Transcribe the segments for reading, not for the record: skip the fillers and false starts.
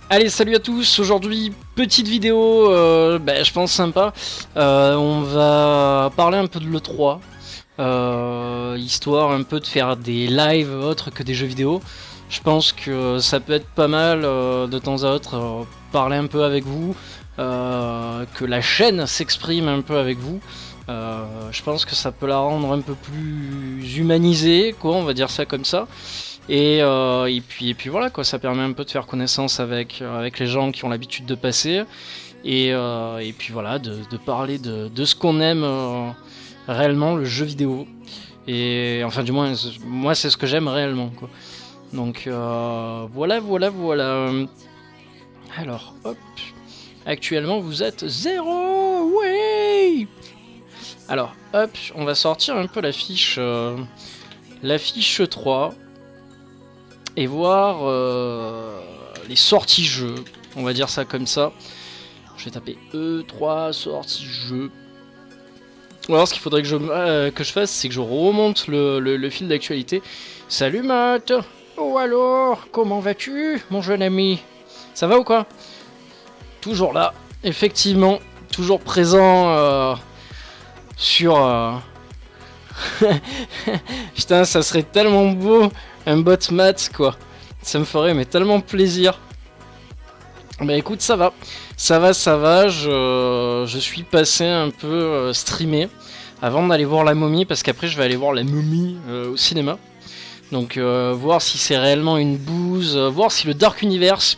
Allez, salut à tous. Aujourd'hui, petite vidéo, je pense sympa. On va parler un peu de l'E3, histoire un peu de faire des lives autres que des jeux vidéo. Je pense que ça peut être pas mal de temps à autre parler un peu avec vous, que la chaîne s'exprime un peu avec vous. Je pense que ça peut la rendre un peu plus humanisée, quoi, on va dire ça comme ça. Et puis voilà quoi, ça permet un peu de faire connaissance avec les gens qui ont l'habitude de passer. Et puis voilà, de parler de ce qu'on aime réellement, le jeu vidéo. Et enfin du moins, moi c'est ce que j'aime réellement quoi. Donc voilà. Alors hop, actuellement vous êtes 0, oui. Alors hop, on va sortir un peu la fiche 3. Et voir les sorties jeux, on va dire ça comme ça. Je vais taper E3 sorties jeux. Ou alors ce qu'il faudrait que je fasse, c'est que je remonte le fil d'actualité. Salut Matt. Oh alors, comment vas-tu, mon jeune ami? Ça va ou quoi? Toujours là, effectivement, toujours présent sur... Putain, ça serait tellement beau, un bot Matt quoi. Ça me ferait mais tellement plaisir. Bah écoute, ça va, je suis passé un peu streamé avant d'aller voir la momie, parce qu'après je vais aller voir la momie au cinéma. Donc voir si c'est réellement une bouse, voir si le Dark Universe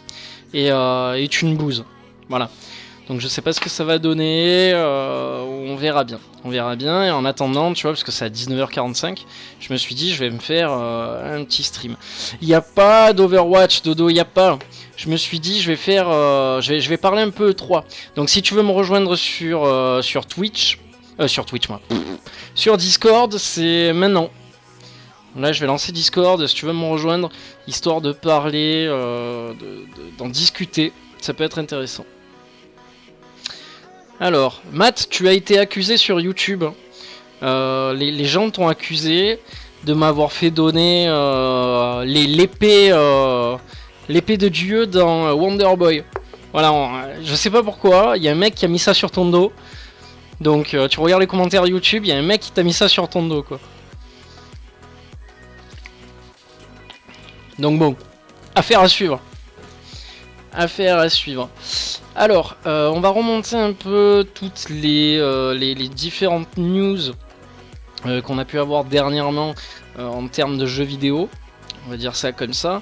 est une bouse. Voilà. Donc je sais pas ce que ça va donner, on verra bien. On verra bien, et en attendant, tu vois, parce que c'est à 19h45, je me suis dit je vais me faire un petit stream. Il n'y a pas d'Overwatch, Dodo, il n'y a pas. Je me suis dit je vais faire, je vais parler un peu 3. Donc si tu veux me rejoindre sur Twitch, sur Twitch moi, sur Discord, c'est maintenant. Là je vais lancer Discord, si tu veux me rejoindre, histoire de parler, d'en discuter, ça peut être intéressant. Alors, Matt, tu as été accusé sur YouTube. Les gens t'ont accusé de m'avoir fait donner l'épée de Dieu dans Wonder Boy. Voilà, je sais pas pourquoi, il y a un mec qui a mis ça sur ton dos. Donc tu regardes les commentaires YouTube, il y a un mec qui t'a mis ça sur ton dos quoi. Donc bon, affaire à suivre. Affaire à suivre. Alors, on va remonter un peu toutes les différentes news qu'on a pu avoir dernièrement en termes de jeux vidéo. On va dire ça comme ça.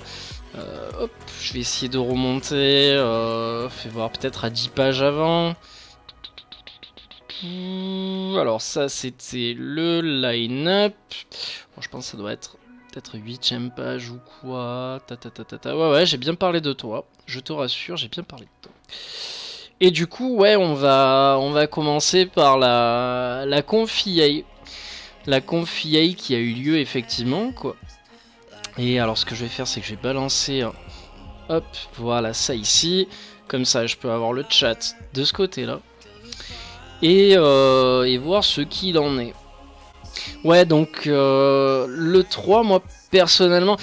Hop, je vais essayer de remonter. Fais voir peut-être à 10 pages avant. Alors ça c'était le line-up. Bon, je pense que ça doit être peut-être 8ème page ou quoi. Ouais, j'ai bien parlé de toi. Je te rassure, j'ai bien parlé de toi. Et du coup, ouais, on va commencer par la conf EA. La conf EA qui a eu lieu effectivement, quoi. Et alors, ce que je vais faire, c'est que je vais balancer, hop, voilà, ça ici. Comme ça, je peux avoir le chat de ce côté-là. Et voir ce qu'il en est. Ouais, donc, le 3, moi, personnellement...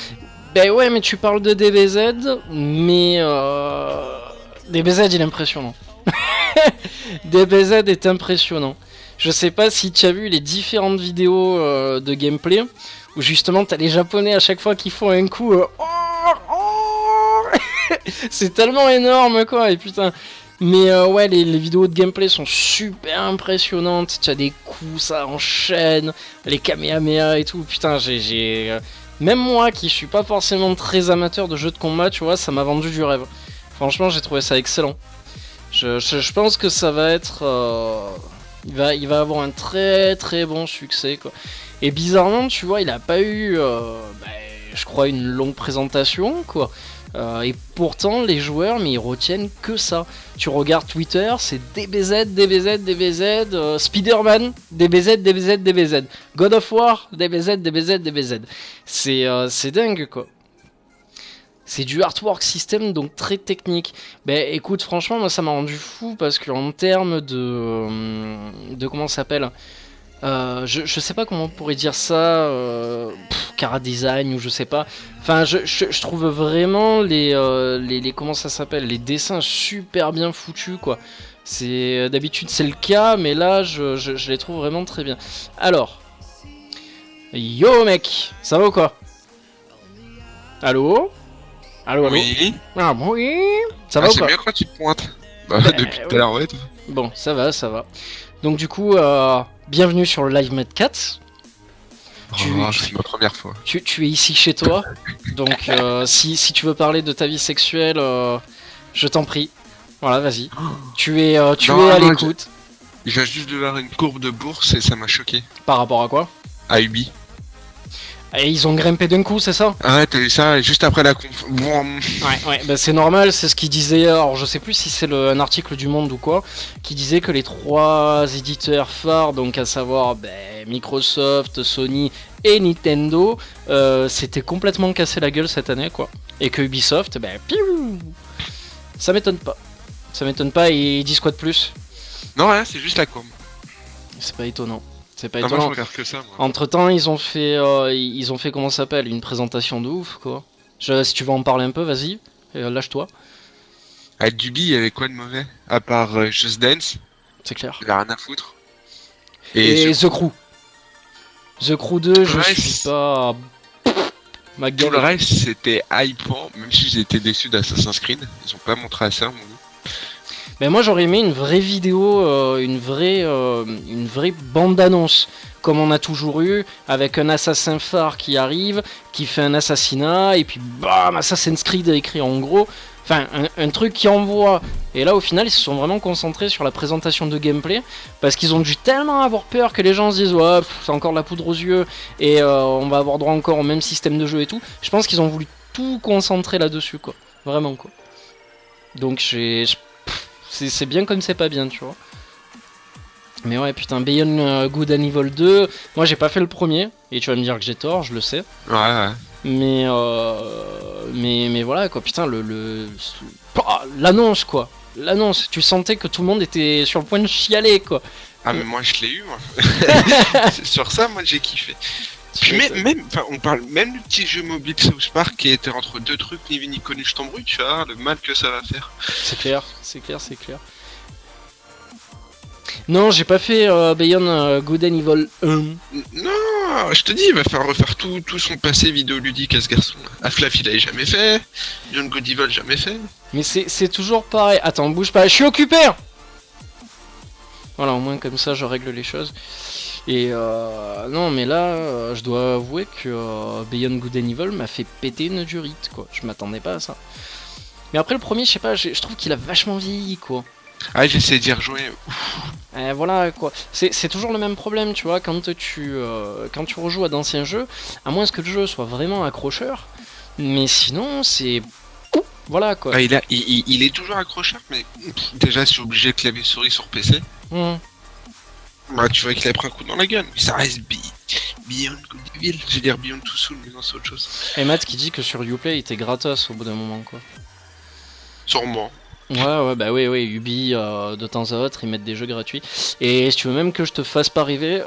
Ben ouais, mais tu parles de DBZ, mais... DBZ, il est impressionnant. DBZ est impressionnant. Je sais pas si tu as vu les différentes vidéos de gameplay où justement t'as les japonais à chaque fois qu'ils font un coup. C'est tellement énorme quoi, et putain. Mais ouais, les vidéos de gameplay sont super impressionnantes. Tu as des coups, ça enchaîne, les kamehameha et tout. Putain, même moi qui suis pas forcément très amateur de jeux de combat, tu vois, ça m'a vendu du rêve. Franchement, j'ai trouvé ça excellent. Je pense que ça va être... il va avoir un très très bon succès quoi. Et bizarrement tu vois il a pas eu je crois une longue présentation quoi. Et pourtant les joueurs mais ils retiennent que ça. Tu regardes Twitter, c'est DBZ, Spider-Man, DBZ, God of War, DBZ. C'est dingue quoi. C'est du artwork system, donc très technique. Ben écoute, franchement, moi ça m'a rendu fou parce qu'en termes de comment ça s'appelle, je sais pas comment on pourrait dire ça, chara design ou je sais pas. Enfin, je trouve vraiment les comment ça s'appelle, les dessins super bien foutus quoi. C'est d'habitude c'est le cas, mais là je les trouve vraiment très bien. Alors, yo mec, ça va ou quoi? Allô? Allô, allô? Oui. Ah bon, oui? Ça va ou C'est quoi? mieux quand tu te pointes. Bah, depuis tout à Ouais. l'heure, ouais. Toi. Bon, ça va, ça va. Donc du coup, bienvenue sur le live Med 4. Tu, Oh, c'est ma première fois. tu es ici chez toi, donc si tu veux parler de ta vie sexuelle, je t'en prie. Voilà, vas-y. Tu es à Non, l'écoute. je viens juste de voir une courbe de bourse et ça m'a choqué. Par rapport à quoi? À Ubi. Et ils ont grimpé d'un coup, c'est ça? Ah ouais, t'as vu ça juste après la conf. Boum. Ouais, bah c'est normal, c'est ce qu'il disait. Alors je sais plus si c'est un article du Monde ou quoi, qui disait que les trois éditeurs phares, donc à savoir Microsoft, Sony et Nintendo, s'étaient complètement cassé la gueule cette année, quoi. Et que Ubisoft, piou, ça m'étonne pas. Ça m'étonne pas, et ils disent quoi de plus? Non, rien, c'est juste la courbe. C'est pas étonnant. C'est pas Non, moi je étonnant. regarde que ça, moi. Entre temps, ils ont fait comment ça s'appelle, une présentation de ouf, quoi. Si tu veux en parler un peu, vas-y, lâche-toi. À Ubi, il y avait quoi de mauvais? À part Just Dance, C'est clair. il a rien à foutre. Et sur- The Crew. The Crew 2, je Ouais, suis pas. Ma tout le gueule. reste, c'était hypant, même si j'ai été déçu d'Assassin's Creed. Ils ont pas montré ça, mon goût. Mais moi j'aurais aimé une vraie vidéo, une vraie bande-annonce, comme on a toujours eu, avec un assassin phare qui arrive, qui fait un assassinat, et puis bam, Assassin's Creed écrit en gros. Enfin, un truc qui envoie. Et là, au final, ils se sont vraiment concentrés sur la présentation de gameplay, parce qu'ils ont dû tellement avoir peur que les gens se disent ouais, c'est encore de la poudre aux yeux, et on va avoir droit encore au même système de jeu et tout. Je pense qu'ils ont voulu tout concentrer là-dessus, quoi. Vraiment, quoi. Donc c'est bien comme c'est pas bien, tu vois. Mais ouais, putain, Beyond Good and Evil 2, moi j'ai pas fait le premier, et tu vas me dire que j'ai tort, je le sais. Ouais. Mais voilà, quoi, putain, l'annonce, quoi. L'annonce, tu sentais que tout le monde était sur le point de chialer, quoi. Ah, mais moi je l'ai eu, moi. Sur ça, moi j'ai kiffé. Puis on parle même du petit jeu mobile South Park qui était entre deux trucs, ni vu ni connu, je t'embrouille, tu vois, le mal que ça va faire. C'est clair, c'est clair, c'est clair. Non, j'ai pas fait Beyond Good and Evil 1. Non, je te dis, il va faire refaire tout son passé vidéoludique à ce garçon. Half-Life, il avait jamais fait. Beyond Good Evil, jamais fait. Mais c'est toujours pareil. Attends, bouge pas, je suis occupé. Voilà, au moins comme ça, je règle les choses. Et non, mais là, je dois avouer que Beyond Good and Evil m'a fait péter une durite, quoi. Je m'attendais pas à ça. Mais après, le premier, je sais pas, je trouve qu'il a vachement vieilli, quoi. Ah, j'essaie d'y rejouer. Voilà, quoi. C'est toujours le même problème, tu vois, quand tu rejoues à d'anciens jeux, à moins que le jeu soit vraiment accrocheur. Mais sinon, c'est... Voilà, quoi. Ah, il est toujours accrocheur, mais déjà, je suis obligé de clavier souris sur PC. Bah, tu vois qu'il a pris un coup dans la gueule. Mais ça reste Beyond Good Evil. Je vais dire Beyond Two Souls, mais non, c'est autre chose. Et Matt qui dit que sur Uplay, il était gratos au bout d'un moment, quoi. Sûrement. Ouais, bah oui, Ubi, de temps à autre, ils mettent des jeux gratuits. Et si tu veux même que je te fasse pas rêver,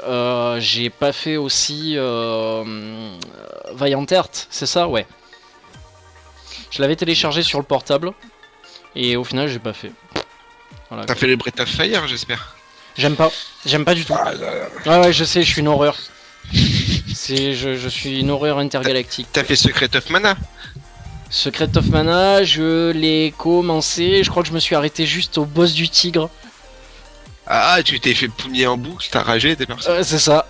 j'ai pas fait aussi Valiant Hearts, c'est ça? Ouais. Je l'avais téléchargé sur le portable, et au final, j'ai pas fait. Voilà. T'as fait les Breath of Fire, j'espère. J'aime pas du tout. Ah, là, là. Ouais, je sais, je suis une horreur. Je suis une horreur intergalactique. T'as fait Secret of Mana. Secret of Mana, je l'ai commencé, je crois que je me suis arrêté juste au boss du tigre. Ah, tu t'es fait pougner en boucle, t'as ragé, t'es parti. C'est ça.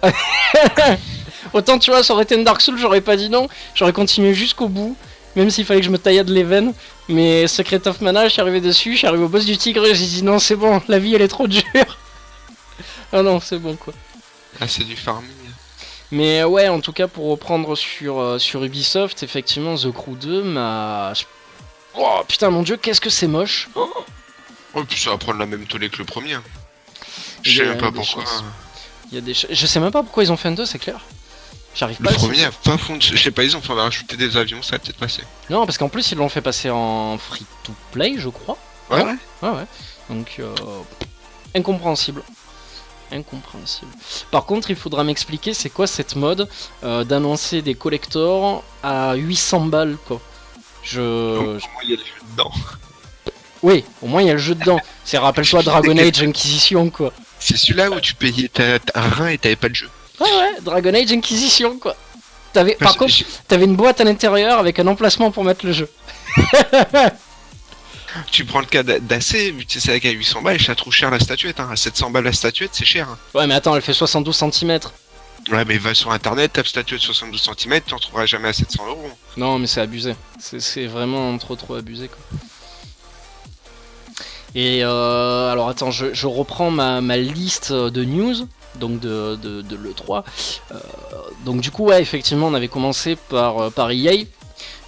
Autant tu vois, ça aurait été une Dark Souls, j'aurais pas dit non, j'aurais continué jusqu'au bout, même s'il fallait que je me taillade les veines. Mais Secret of Mana, je suis arrivé dessus, je suis arrivé au boss du tigre et j'ai dit non, c'est bon, la vie elle est trop dure. Ah non, c'est bon quoi. Ah, c'est du farming. Mais ouais, en tout cas, pour reprendre sur Ubisoft, effectivement, The Crew 2 m'a... Oh putain, mon dieu, qu'est-ce que c'est moche. Oh, puis ça va prendre la même tollée que le premier. Il y Je a sais même pas des pourquoi. chances. Il y a des je sais même pas pourquoi ils ont fait un 2, c'est clair. J'arrive Le pas à premier a pas fond. Je sais pas, ils ont fait rajouter des avions, ça a peut-être passé. Non, parce qu'en plus, ils l'ont fait passer en free-to-play, je crois. Ouais. Ouais. Donc, incompréhensible. Incompréhensible. Par contre, il faudra m'expliquer c'est quoi cette mode d'annoncer des collectors à 800 balles, quoi. Donc, au moins, il y a des jeux dedans. Oui, au moins il y a le jeu dedans. C'est rappelle-toi Dragon Age Inquisition, quoi. C'est celui-là où tu payais ta rein et t'avais pas de jeu. Ouais, Dragon Age Inquisition, quoi. Par contre, t'avais une boîte à l'intérieur avec un emplacement pour mettre le jeu. Tu prends le cas d'AC, vu que c'est avec à 800 balles, ça trop cher la statuette. Hein. À 700 balles la statuette, c'est cher. Hein. Ouais, mais attends, elle fait 72 cm. Ouais, mais va sur internet, tape statuette 72 cm, t'en trouveras jamais à 700 €. Non, mais c'est abusé. C'est vraiment trop abusé, quoi. Et alors attends, je reprends ma liste de news, donc de l'E3. Donc du coup, ouais, effectivement, on avait commencé par EA,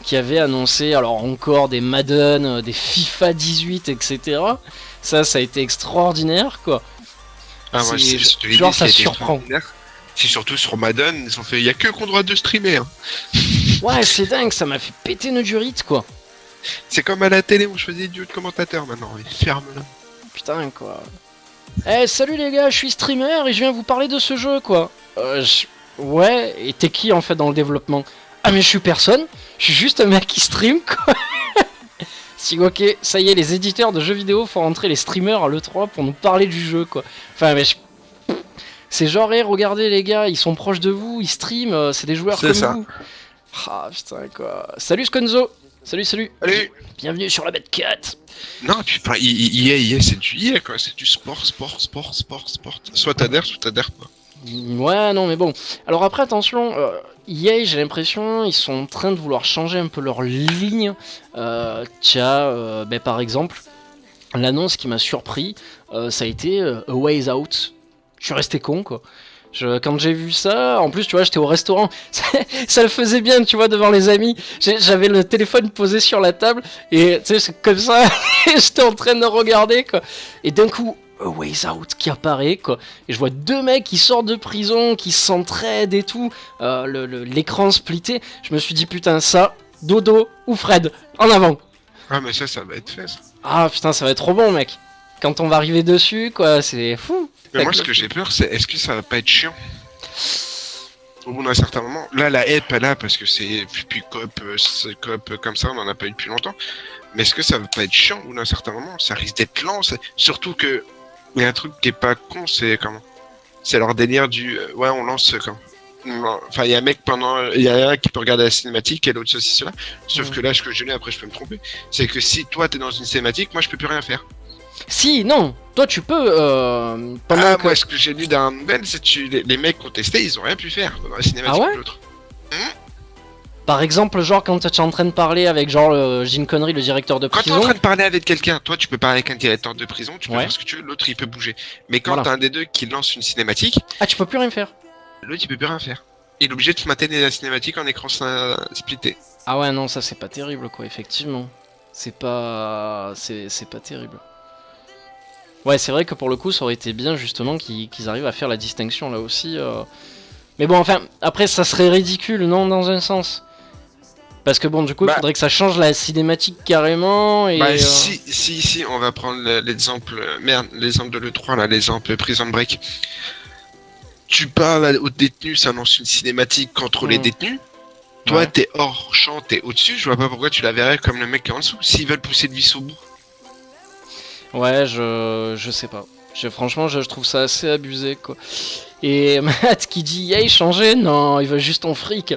qui avait annoncé alors encore des Madden, des FIFA 18, etc. Ça a été extraordinaire, quoi. Ah, moi, genre, ça surprend. C'est surtout sur Madden, ils ont fait, il y a que qu'on droit de streamer. Hein. Ouais, c'est dingue, ça m'a fait péter une durite, quoi. C'est comme à la télé, on choisit du commentateur maintenant, ferme-le. Putain, quoi. Eh, salut les gars, je suis streamer et je viens vous parler de ce jeu, quoi. Ouais, et t'es qui en fait dans le développement? Ah, mais je suis personne, je suis juste un mec qui stream, quoi. Si, ok, ça y est, les éditeurs de jeux vidéo font rentrer les streamers à l'E3 pour nous parler du jeu, quoi. Enfin, mais c'est genre, hey, regardez les gars, ils sont proches de vous, ils streament, c'est des joueurs comme vous. Ah, putain, quoi. Salut Sconzo. Salut. Salut. Bienvenue sur la bête 4. Non, puis EA, c'est du EA, quoi. C'est du sport. Soit t'adhères pas. Ouais, non, mais bon. Alors après, attention, EA, j'ai l'impression, ils sont en train de vouloir changer un peu leur ligne. Par exemple, l'annonce qui m'a surpris, ça a été A Ways Out. Je suis resté con, quoi. Quand j'ai vu ça, en plus, tu vois, j'étais au restaurant, ça le faisait bien, tu vois, devant les amis. J'avais le téléphone posé sur la table, et tu sais, c'est comme ça, j'étais en train de regarder, quoi. Et d'un coup, A Ways Out qui apparaît, quoi. Et je vois deux mecs qui sortent de prison, qui s'entraident et tout, l'écran splitté. Je me suis dit, putain, ça, Dodo ou Fred, en avant. Ah, mais ça va être fait, ça. Ah, putain, ça va être trop bon, mec. Quand on va arriver dessus, quoi, c'est fou. Mais moi, ce que j'ai peur, c'est est-ce que ça va pas être chiant au bout d'un certain moment? Là, la hype, elle a, parce que c'est puis coop comme ça, on en a pas eu depuis longtemps. Mais est-ce que ça va pas être chiant au bout d'un certain moment? Ça risque d'être lent, surtout que il y a un truc qui est pas con, c'est comment? C'est leur délire du ouais, on lance quand. Enfin, il y a un mec il y a un qui peut regarder la cinématique et l'autre ceci, cela. Sauf que là, ce que je l'ai, après, je peux me tromper. C'est que si toi, t'es dans une cinématique, moi, je peux plus rien faire. Si, non, toi tu peux. Moi, ce que j'ai lu dans nouvelle, c'est que les mecs qui ont testé, ils ont rien pu faire dans la cinématique de l'autre. Par exemple, genre quand tu es en train de parler avec genre Gene Connery, le directeur de prison. Quand tu es en train de parler avec quelqu'un, toi tu peux parler avec un directeur de prison, tu peux faire ce que tu veux, l'autre il peut bouger. Mais quand t'as un des deux qui lance une cinématique, tu peux plus rien faire. L'autre il peut plus rien faire. Il est obligé de se maintenir la cinématique en écran splitté. Ah ouais, non, ça c'est pas terrible, quoi, effectivement. C'est pas terrible. Ouais, c'est vrai que pour le coup, ça aurait été bien justement qu'ils arrivent à faire la distinction là aussi. Mais bon, enfin, après, ça serait ridicule, non, dans un sens. Parce que bon, du coup, il faudrait que ça change la cinématique carrément. Et, si, on va prendre l'exemple de l'E3, là, l'exemple Prison Break. Tu parles aux détenus, ça lance une cinématique contre les détenus. Toi, t'es hors champ, t'es au-dessus, je vois pas pourquoi tu la verrais comme le mec qui est en dessous, s'ils veulent pousser le vis au bout. Ouais, je sais pas. Franchement, je trouve ça assez abusé, quoi. Et Matt qui dit « Yay, changer ?» Non, il veut juste ton fric.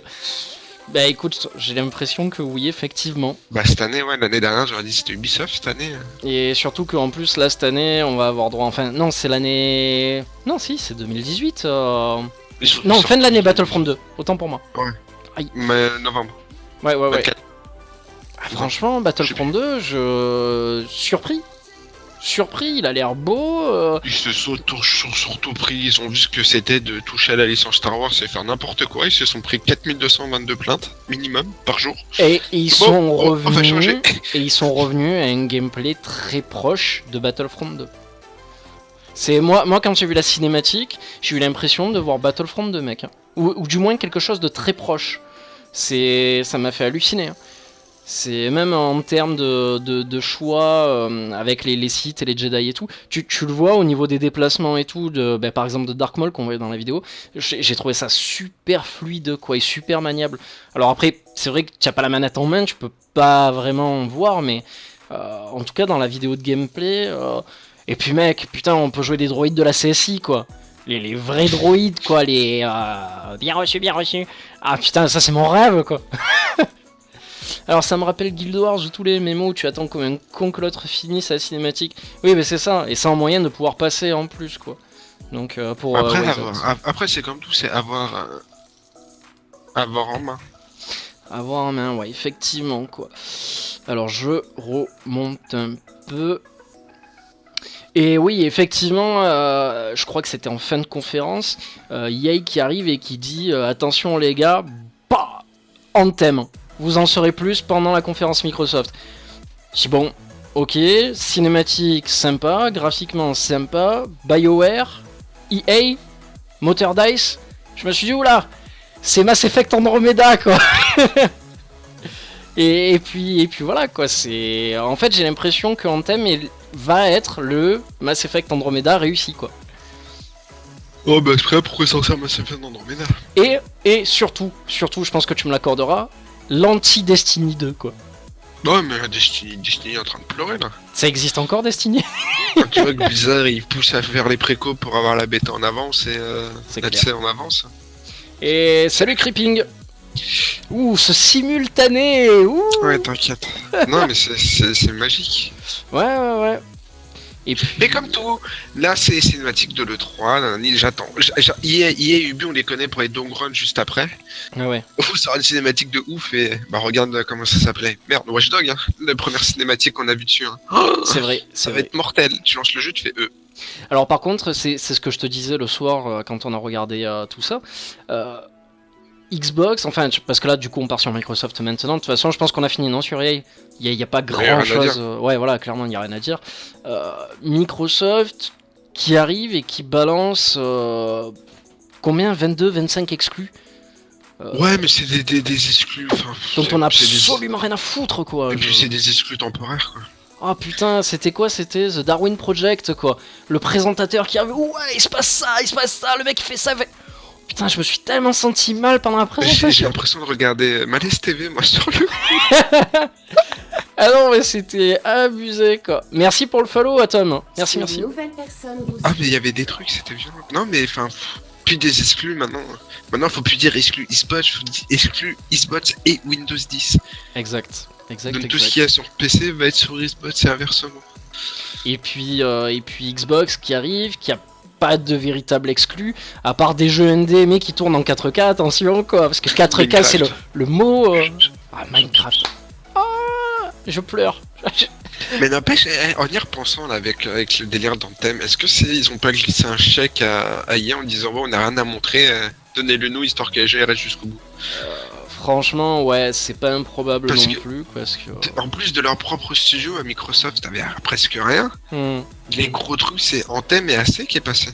Bah écoute, j'ai l'impression que oui, effectivement. Bah cette année, ouais, l'année dernière, j'aurais dit c'était Ubisoft cette année. Et surtout qu'en plus, là, cette année, on va avoir droit... Enfin, non, c'est l'année... Non, si, c'est 2018. Non, fin de l'année Battlefront 2, autant pour moi. Ouais. Aïe. Mais novembre. Ouais. Franchement, Battlefront 2, surpris, il a l'air beau. Ils se sont surtout pris, ils ont vu ce que c'était de toucher à la licence Star Wars et faire n'importe quoi. Ils se sont pris 4222 plaintes minimum par jour. Et ils sont revenus à un gameplay très proche de Battlefront 2. C'est moi quand j'ai vu la cinématique, j'ai eu l'impression de voir Battlefront 2, mec. Ou du moins quelque chose de très proche. Ça m'a fait halluciner. C'est même en termes de choix avec les Sith et les Jedi et tout. Tu le vois au niveau des déplacements et tout, par exemple de Dark Maul qu'on voyait dans la vidéo. J'ai trouvé ça super fluide quoi, et super maniable. Alors après, c'est vrai que tu n'as pas la manette en main, tu peux pas vraiment voir, mais en tout cas dans la vidéo de gameplay. Et puis mec, putain, on peut jouer des droïdes de la CSI quoi. Les vrais droïdes quoi, les bien reçu, bien reçu. Ah putain, ça c'est mon rêve quoi. Alors ça me rappelle Guild Wars où tous les MMO où tu attends comme un con que l'autre finisse la cinématique. Oui mais c'est ça, et c'est en moyen de pouvoir passer en plus quoi. Donc pour... Après c'est comme tout, c'est avoir en main. Avoir en main, ouais, effectivement quoi. Alors je remonte un peu... Et oui, effectivement, je crois que c'était en fin de conférence, EA qui arrive et qui dit attention les gars, bah, Anthem. Vous en saurez plus pendant la conférence Microsoft. Je dis bon, ok, cinématique sympa, graphiquement sympa, BioWare, EA, moteur DICE. Je me suis dit oula, c'est Mass Effect Andromeda quoi. et puis voilà quoi. C'est en fait j'ai l'impression que Anthem va être le Mass Effect Andromeda réussi quoi. Oh bah après pourquoi sortir Mass Effect Andromeda? Et surtout, je pense que tu me l'accorderas, l'anti-Destiny 2 quoi. Ouais mais Destiny est en train de pleurer là. Ça existe encore Destiny? Quand tu vois que Blizzard il pousse à faire les précos pour avoir la bêta en avance et l'accès en avance. Et salut Creeping. Ouh, ce simultané. Ouh. Ouais t'inquiète. Non mais c'est magique. Ouais. Et puis... Mais comme tout, là c'est cinématique de l'E3, j'attends. EA et Ubi on les connaît pour les Dong Run juste après. Ah ouais. Ça sera une cinématique de ouf et bah regarde comment ça s'appelait. Merde, Watch Dogs, hein, la première cinématique qu'on a vue dessus. Hein. C'est vrai. Ça va être mortel. Tu lances le jeu, tu fais Alors par contre, c'est ce que je te disais le soir quand on a regardé tout ça. Xbox, enfin parce que là du coup on part sur Microsoft maintenant. De toute façon, je pense qu'on a fini non sur EA. Il y a pas grand chose. Ouais, voilà, clairement il y a rien à dire. Microsoft qui arrive et qui balance combien 22, 25 exclus. Ouais, mais c'est des exclus. Dont on a absolument rien à foutre quoi. Et puis c'est des exclus temporaires quoi. Ah putain, c'était quoi? C'était The Darwin Project quoi. Le présentateur qui arrive, ouais, il se passe ça, le mec il fait ça. Putain, je me suis tellement senti mal pendant la présentation. J'ai l'impression de regarder Malaise TV, moi, sur le coup. Ah non, mais c'était abusé, quoi. Merci pour le follow, Atom. Merci. Ah, mais il y avait des trucs, c'était violent. Non, mais enfin, plus des exclus maintenant. Maintenant, faut plus dire exclus eSpots, faut dire exclus eSpots et Windows 10. Exact. Donc tout ce qu'il y a sur PC va être sur eSpots et inversement. Et puis Xbox qui arrive, qui a pas de véritable exclu, à part des jeux ND mais qui tournent en 4K, attention quoi, parce que 4K c'est le mot... Ah, Minecraft. Ah, je pleure. Mais n'empêche, en y repensant là, avec le délire d'Anthem, est-ce que ils ont pas glissé un chèque à EA en disant bon, on n'a rien à montrer, donnez-le nous histoire que les jeux restent jusqu'au bout? Franchement, ouais, c'est pas improbable plus, parce que... En plus de leur propre studio à Microsoft, t'avais presque rien. Les gros trucs, c'est Anthem et AC qui est passé.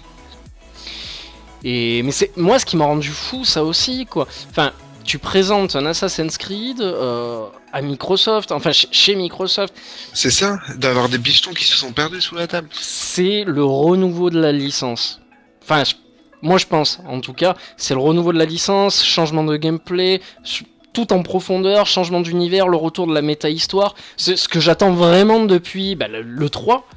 Mais c'est moi ce qui m'a rendu fou, ça aussi, quoi. Enfin, tu présentes un Assassin's Creed à Microsoft, enfin chez Microsoft. C'est ça, d'avoir des bichetons qui se sont perdus sous la table. C'est le renouveau de la licence. Enfin, moi je pense, en tout cas, c'est le renouveau de la licence, changement de gameplay, tout en profondeur, changement d'univers, le retour de la méta-histoire. C'est ce que j'attends vraiment depuis le 3,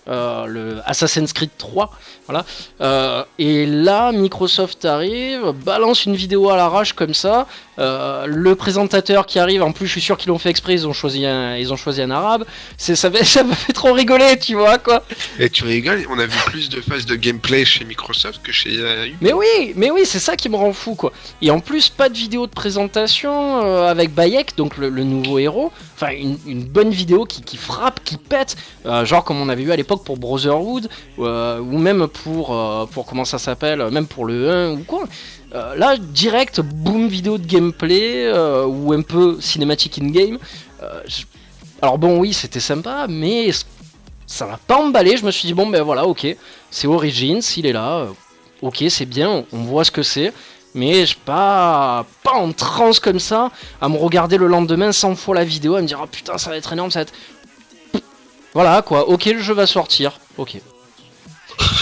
le Assassin's Creed 3. Voilà. Et là, Microsoft arrive, balance une vidéo à l'arrache comme ça. Le présentateur qui arrive, en plus je suis sûr qu'ils l'ont fait exprès, ils ont choisi un arabe. Ça m'a fait trop rigoler, tu vois quoi. Et tu rigoles, on a vu plus de phases de gameplay chez Microsoft que chez Ubi. Mais oui, c'est ça qui me rend fou quoi. Et en plus, pas de vidéo de présentation avec Bayek, donc le nouveau héros. Enfin, une bonne vidéo qui frappe, qui pète, genre comme on avait vu à l'époque pour Brotherhood, ou même pour comment ça s'appelle, même pour le 1 ou quoi. Là, direct, boom, vidéo de gameplay, ou un peu cinématique in-game. Alors bon, oui, c'était sympa, mais ça m'a pas emballé. Je me suis dit, bon, ben voilà, ok, c'est Origins, il est là, ok, c'est bien, on voit ce que c'est. Mais je pas en transe comme ça, à me regarder le lendemain 100 fois la vidéo, à me dire, oh putain, ça va être énorme, ça va être... Voilà, quoi, ok, le jeu va sortir, ok.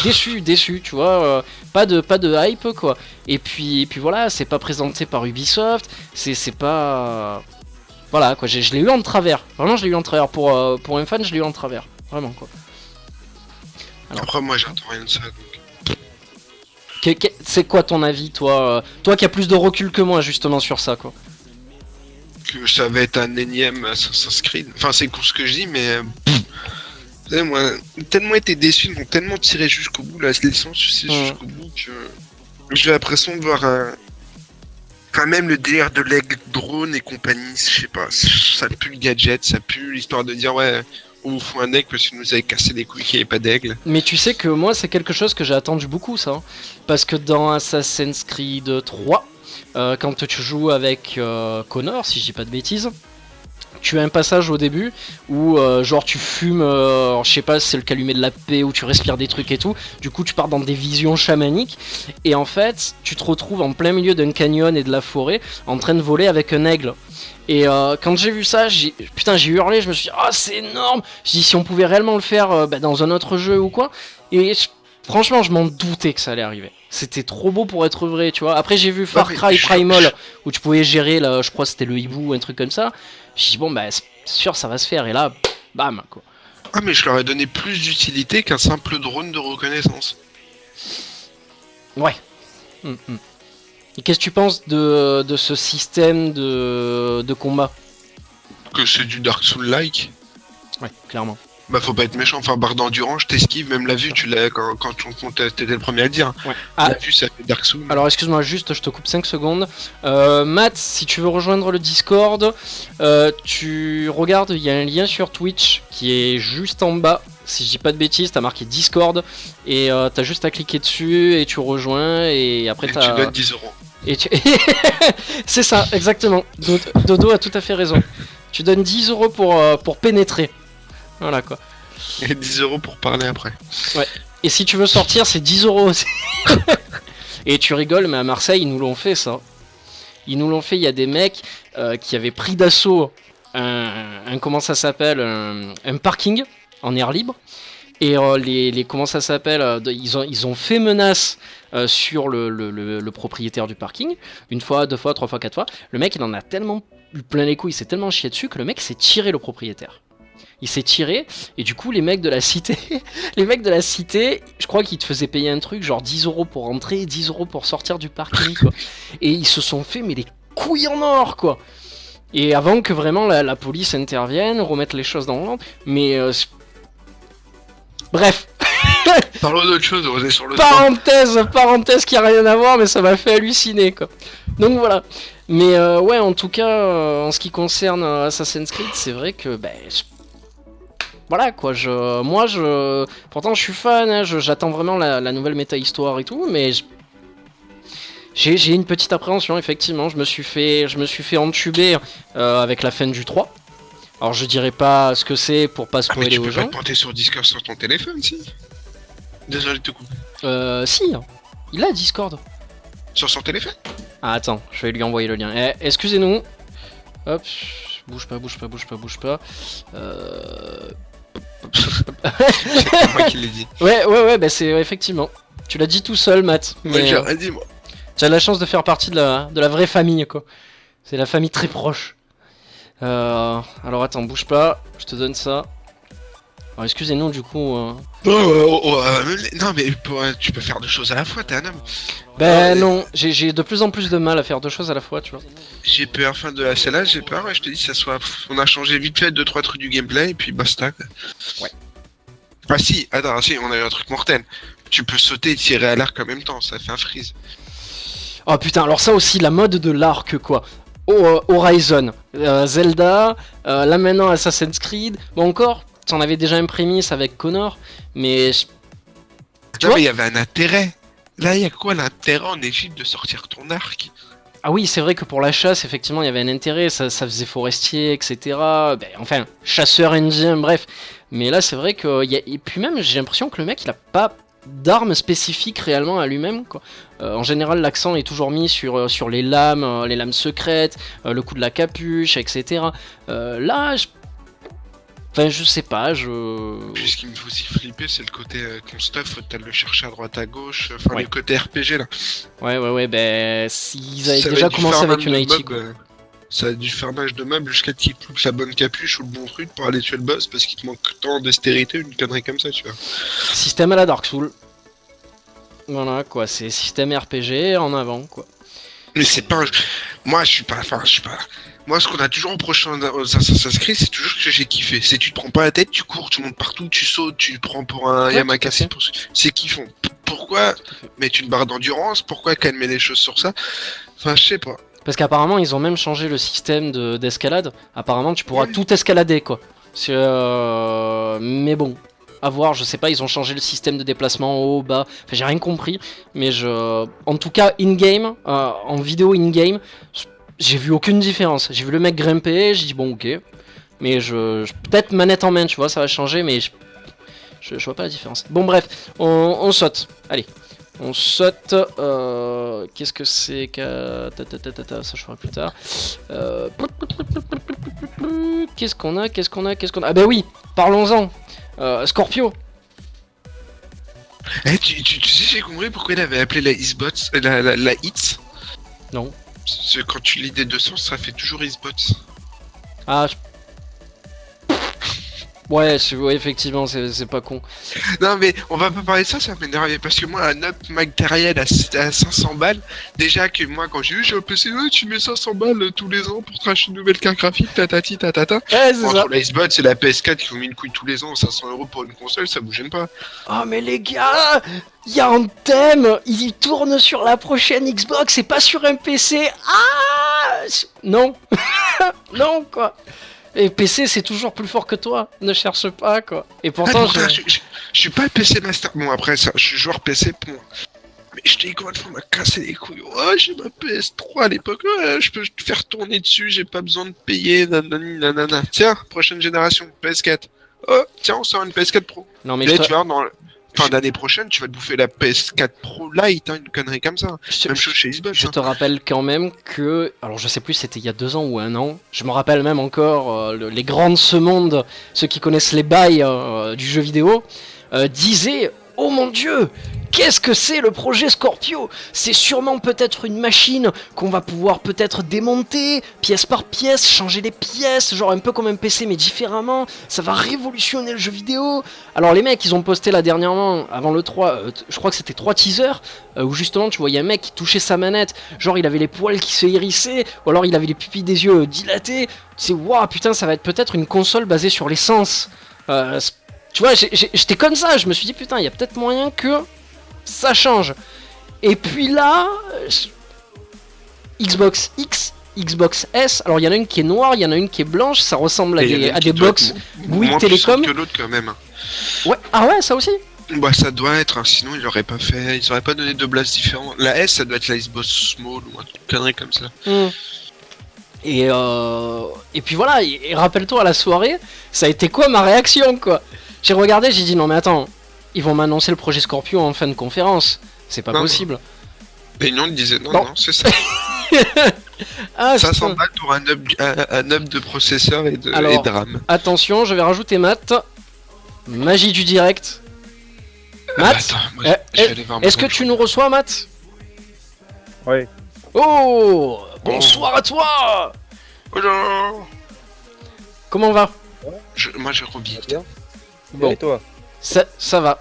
Déçu, tu vois, pas de hype, quoi. Et puis voilà, c'est pas présenté par Ubisoft, c'est pas... Voilà, quoi, je l'ai eu en travers, vraiment je l'ai eu en travers, pour un fan, je l'ai eu en travers, vraiment, quoi. Alors... Après, moi, j'attends rien de ça, donc... C'est quoi ton avis, toi qui as plus de recul que moi, justement, sur ça, quoi? Que ça va être un énième Assassin's Creed. Enfin, c'est cool ce que je dis, mais... Vous savez, moi, tellement été déçu, ils m'ont tellement tiré jusqu'au bout, la licence, jusqu'au bout, que... J'ai l'impression de voir quand même le délire de l'aigle drone et compagnie, je sais pas, ça pue le gadget, ça pue l'histoire de dire, ouais... On vous fout un aigle parce que nous avez cassé les couilles qu'il n'y avait pas d'aigle. Mais tu sais que moi, c'est quelque chose que j'ai attendu beaucoup, ça. Hein. Parce que dans Assassin's Creed 3, quand tu joues avec Connor, si je dis pas de bêtises, tu as un passage au début où genre tu fumes, je sais pas si c'est le calumet de la paix, où tu respires des trucs et tout. Du coup, tu pars dans des visions chamaniques. Et en fait, tu te retrouves en plein milieu d'un canyon et de la forêt en train de voler avec un aigle. Et quand j'ai vu ça, j'ai hurlé, je me suis dit, ah, c'est énorme. Je dis, si on pouvait réellement le faire dans un autre jeu ou quoi. Et franchement, je m'en doutais que ça allait arriver. C'était trop beau pour être vrai, tu vois. Après, j'ai vu Far Cry Primal, où tu pouvais gérer, là, je crois que c'était le hibou ou un truc comme ça. J'ai dit, bon, bah, c'est sûr, ça va se faire. Et là, bam, quoi. Ah, mais je leur ai donné plus d'utilité qu'un simple drone de reconnaissance. Ouais. Et qu'est-ce que tu penses de ce système de combat? Que c'est du Dark Souls-like. Ouais, clairement. Bah faut pas être méchant, enfin barre d'endurance, t'esquives, même la vue, tu l'as quand t'étais le premier à le dire. Ouais. La vue ça fait Dark Souls. Alors excuse-moi juste, je te coupe 5 secondes. Matt, si tu veux rejoindre le Discord, tu regardes, il y a un lien sur Twitch qui est juste en bas. Si je dis pas de bêtises, t'as marqué Discord et t'as juste à cliquer dessus et tu rejoins et après tu donnes 10€. C'est ça, exactement. Dodo a tout à fait raison. Tu donnes 10€ pour pénétrer. Voilà quoi. Et 10€ pour parler après. Ouais. Et si tu veux sortir, c'est 10€ aussi. Et tu rigoles, mais à Marseille, ils nous l'ont fait ça. Ils nous l'ont fait, il y a des mecs qui avaient pris d'assaut comment ça s'appelle, un parking en air libre. Et comment ça s'appelle, ils ont fait menace sur le propriétaire du parking. 1 fois, 2 fois, 3 fois, 4 fois. Le mec, il en a tellement eu plein les couilles, il s'est tellement chié dessus que le mec s'est tiré le propriétaire. Il s'est tiré, et du coup, les mecs de la cité, je crois qu'ils te faisaient payer un truc, genre 10€ pour rentrer et 10€ pour sortir du parking, quoi. Et ils se sont fait, mais les couilles en or, quoi. Et avant que vraiment la police intervienne, remette les choses dans l'ordre, mais... Bref. Parlons d'autre chose, on est sur le parenthèse qui a rien à voir, mais ça m'a fait halluciner, quoi. Donc voilà. Mais ouais, en tout cas, en ce qui concerne Assassin's Creed, c'est vrai que... voilà quoi, pourtant je suis fan, hein, j'attends vraiment la nouvelle méta-histoire et tout, mais j'ai une petite appréhension, effectivement. Je me suis fait entuber avec la fin du 3. Alors je dirais pas ce que c'est pour pas spoiler aux gens. Tu peux pas te pointer sur Discord sur ton téléphone, si. Désolé de te couper. Si, il a Discord. Sur son téléphone. Ah attends, je vais lui envoyer le lien. Excusez-nous. Hop, bouge pas. C'est moi qui l'ai dit. Ouais, bah c'est effectivement. Tu l'as dit tout seul, Matt. Mais j'ai rien dit, moi. Tu as la chance de faire partie de la vraie famille, quoi. C'est la famille très proche. Alors attends, bouge pas, je te donne ça. Alors excusez-nous du coup. Non mais tu peux faire 2 choses à la fois, t'es un homme. Non, j'ai de plus en plus de mal à faire 2 choses à la fois, tu vois. J'ai peur, fin de celle-là, j'ai peur, ouais, je te dis, ça soit... On a changé vite fait 2-3 trucs du gameplay et puis basta. Ouais. Ah si, attends, si, on a eu un truc mortel. Tu peux sauter et tirer à l'arc en même temps, ça fait un freeze. Oh putain, alors ça aussi, la mode de l'arc, quoi. Horizon, Zelda, là maintenant Assassin's Creed. Bon encore, t'en avais déjà un prémisse avec Connor, mais... Non mais il y avait un intérêt. Là, il y a quoi l'intérêt en Égypte de sortir ton arc? Ah oui, c'est vrai que pour la chasse, effectivement, il y avait un intérêt, ça faisait forestier, etc. Enfin, chasseur indien, bref. Mais là, c'est vrai que... Et puis même, j'ai l'impression que le mec, il a pas d'armes spécifiques réellement à lui-même, quoi. En général, l'accent est toujours mis sur les lames secrètes, le coup de la capuche, etc. Là, enfin, je sais pas, Puis ce qui me fait aussi flipper, c'est le côté ton stuff, faut le chercher à droite à gauche, enfin Ouais. le côté RPG là. Ouais, ben, s'ils avaient Ça va déjà être du commencé avec farmage de Unity, mobs, ça va être du fermage de meubles jusqu'à qu'il te manque la bonne capuche ou le bon truc pour aller tuer le boss parce qu'il te manque tant d'estérité, une connerie comme ça, tu vois. Système à la Dark Souls. Voilà, quoi, c'est système RPG en avant, quoi. Mais c'est pas un jeu. Moi, je suis pas. Enfin, je suis pas. Moi, ce qu'on a toujours reproché aux Assassin's Creed, c'est toujours que j'ai kiffé. C'est tu te prends pas la tête, tu cours, tu montes partout, tu sautes, tu te prends pour un Ouais, Yamakasi. tout C'est kiffant. Pourquoi mettre une barre d'endurance? Pourquoi calmer les choses sur ça? Enfin, je sais pas. Parce qu'apparemment, ils ont même changé le système d'escalade. Apparemment, tu pourras tout escalader, quoi. Mais bon, à voir, je sais pas, ils ont changé le système de déplacement en haut, bas. Enfin, j'ai rien compris. Mais en tout cas, in-game, en vidéo in-game, j'ai vu aucune différence. J'ai vu le mec grimper, j'ai dit bon, ok. Mais peut-être manette en main, tu vois, ça va changer, mais je vois pas la différence. Bon, bref, on saute. Allez. On saute. Qu'est-ce que c'est que. Ça, je ferai plus tard. Qu'est-ce qu'on a? Ah, bah oui, parlons-en. Scorpio. Eh, tu sais, j'ai compris pourquoi il avait appelé la Xbox. La Hits. Non. Parce que quand tu lis des deux sens, ça fait toujours Xbox. Ah, ouais, effectivement, c'est pas con. Non mais on va pas parler de ça, ça m'énerve parce que moi un up matériel à 500 balles, déjà que moi quand j'ai eu un PC, tu mets 500 balles tous les ans pour te racheter une nouvelle carte graphique, tatati tatata. Ouais, c'est ça. Entre la Xbox et la PS4 qui vous met une couille tous les ans, 500 € pour une console, ça vous gêne pas? Oh mais les gars, il y a un thème, il tourne sur la prochaine Xbox et pas sur un PC. Ah non, non quoi. Et PC c'est toujours plus fort que toi, ne cherche pas quoi. Et pourtant je suis pas PC Master, bon après ça, je suis joueur PC pour moi. Mais je te dis combien de fois on m'a cassé les couilles. Oh j'ai ma PS3 à l'époque, ouais, je peux te faire tourner dessus, j'ai pas besoin de payer, nanana. Tiens, prochaine génération, PS4. Oh, tiens, on sort une PS4 Pro. non mais Là, tu vois, dans fin d'année prochaine, tu vas te bouffer la PS4 Pro Lite, hein, une connerie comme ça. Même chose chez Xbox. Je te rappelle quand même que, alors je sais plus c'était il y a 2 ans ou 1 an, je me rappelle même encore les grands de ce monde, ceux qui connaissent les bails du jeu vidéo, disaient oh mon dieu, qu'est-ce que c'est le projet Scorpio? C'est sûrement peut-être une machine qu'on va pouvoir peut-être démonter, pièce par pièce, changer les pièces, genre un peu comme un PC mais différemment, ça va révolutionner le jeu vidéo. Alors les mecs, ils ont posté là dernièrement, avant le 3, je crois que c'était 3 teasers, où justement tu voyais un mec qui touchait sa manette, genre il avait les poils qui se hérissaient, ou alors il avait les pupilles des yeux dilatées. C'est waouh, putain, ça va être peut-être une console basée sur l'essence. Tu vois, j'étais comme ça, je me suis dit putain, il y a peut-être moyen que ça change. Et puis là, Xbox X, Xbox S, alors il y en a une qui est noire, il y en a une qui est blanche, ça ressemble à des box Bouygues Télécom. Que l'autre quand même. Ouais, ah ouais, ça aussi. Bah ça doit être, hein, sinon ils l'auraient pas fait, ils auraient pas donné deux blasts différents. La S ça doit être la Xbox Small ou un truc connerie comme ça. Et puis voilà, et rappelle-toi à la soirée, ça a été quoi ma réaction quoi? J'ai regardé, j'ai dit non mais attends, ils vont m'annoncer le projet Scorpio en fin de conférence, c'est pas possible. Mais non, ils disaient non, c'est ça. Ah, 500 balles pour un up de processeur et de RAM. Attention, je vais rajouter Matt. Magie du direct. Matt, est-ce que tu nous reçois, Matt? Ouais. Oh, bonsoir à toi. Oh là. Comment va? Moi je reviens. Bon. Et toi? Ça va.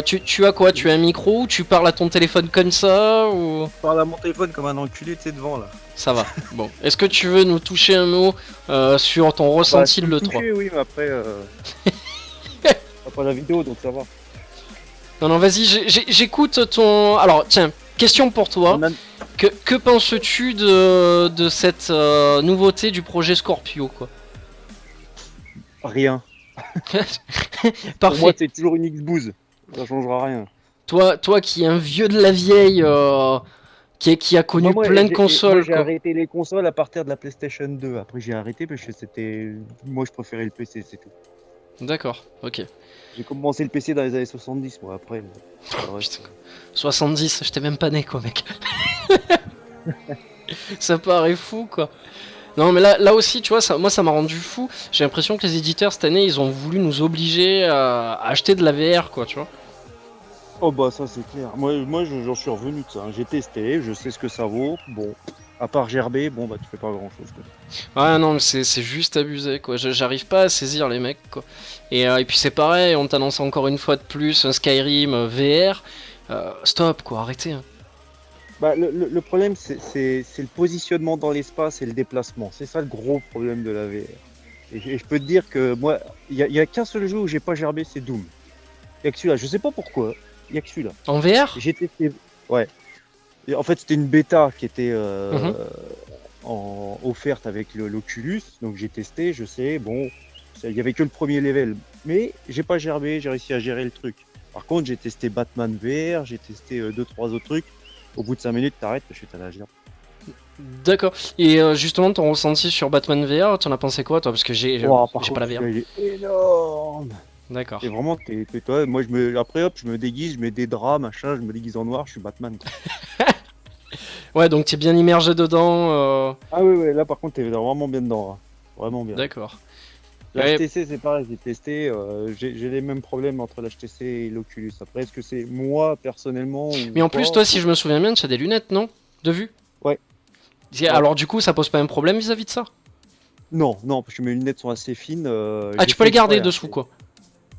Tu as quoi? Tu as un micro ou tu parles à ton téléphone comme ça ou... Je parle à mon téléphone comme un enculé, tu sais, devant là. Ça va, bon. Est-ce que tu veux nous toucher un mot sur ton ressenti de l'E3? Oui, mais après... pas la vidéo, donc ça va. Non, vas-y, j'écoute ton... Alors, tiens, question pour toi. Que penses-tu de cette nouveauté du projet Scorpio, quoi? Rien. Parfait. Pour moi, c'est toujours une Xbox. Ça changera rien. Toi qui es un vieux de la vieille, qui a connu plein de consoles. Moi, j'ai arrêté les consoles à partir de la PlayStation 2. Après, j'ai arrêté parce que c'était... Moi, je préférais le PC, c'est tout. D'accord, ok. J'ai commencé le PC dans les années 70, moi, après. Oh, putain. 70, j'étais même pas né, quoi, mec. Ça paraît fou, quoi. Non, mais là aussi, tu vois, moi ça m'a rendu fou. J'ai l'impression que les éditeurs cette année, ils ont voulu nous obliger à acheter de la VR, quoi, tu vois. Oh bah ça c'est clair. Moi j'en suis revenu de ça. J'ai testé, je sais ce que ça vaut. Bon, à part gerber, bon bah tu fais pas grand chose. Ouais, non, mais c'est juste abusé, quoi. J'arrive pas à saisir les mecs, quoi. Et puis c'est pareil, on t'annonce encore une fois de plus un Skyrim VR. Stop, quoi, arrêtez. Hein. Bah le problème c'est le positionnement dans l'espace et le déplacement. C'est ça le gros problème de la VR. Et je peux te dire que moi, y a qu'un seul jeu où j'ai pas gerbé, c'est Doom. Y a que celui-là. Je sais pas pourquoi. Y a que celui-là. En VR? J'ai testé. Ouais. Et en fait c'était une bêta qui était offerte avec l'Oculus, donc j'ai testé, je sais, bon, il y avait que le premier level, mais j'ai pas gerbé, j'ai réussi à gérer le truc. Par contre, j'ai testé Batman VR, j'ai testé 2-3 autres trucs. Au bout de 5 minutes, t'arrêtes, je suis à la gerbe. D'accord. Et justement, ton ressenti sur Batman VR, t'en as pensé quoi, toi? Parce que j'ai pas la VR. Il est énorme. D'accord. Et vraiment, toi, moi, après, hop, je me déguise, je mets des draps, machin, je me déguise en noir, je suis Batman. Ouais, donc t'es bien immergé dedans. Ah oui, là, par contre, t'es vraiment bien dedans. Hein. Vraiment bien. D'accord. L'HTC, c'est pareil, j'ai testé, j'ai les mêmes problèmes entre l'HTC et l'Oculus. Après, est-ce que c'est moi, personnellement Mais en plus, toi, si je me souviens bien, tu as des lunettes, non? De vue? Ouais. Alors, du coup, ça pose pas un problème vis-à-vis de ça? Non, parce que mes lunettes sont assez fines. Tu peux les garder dessous, quoi?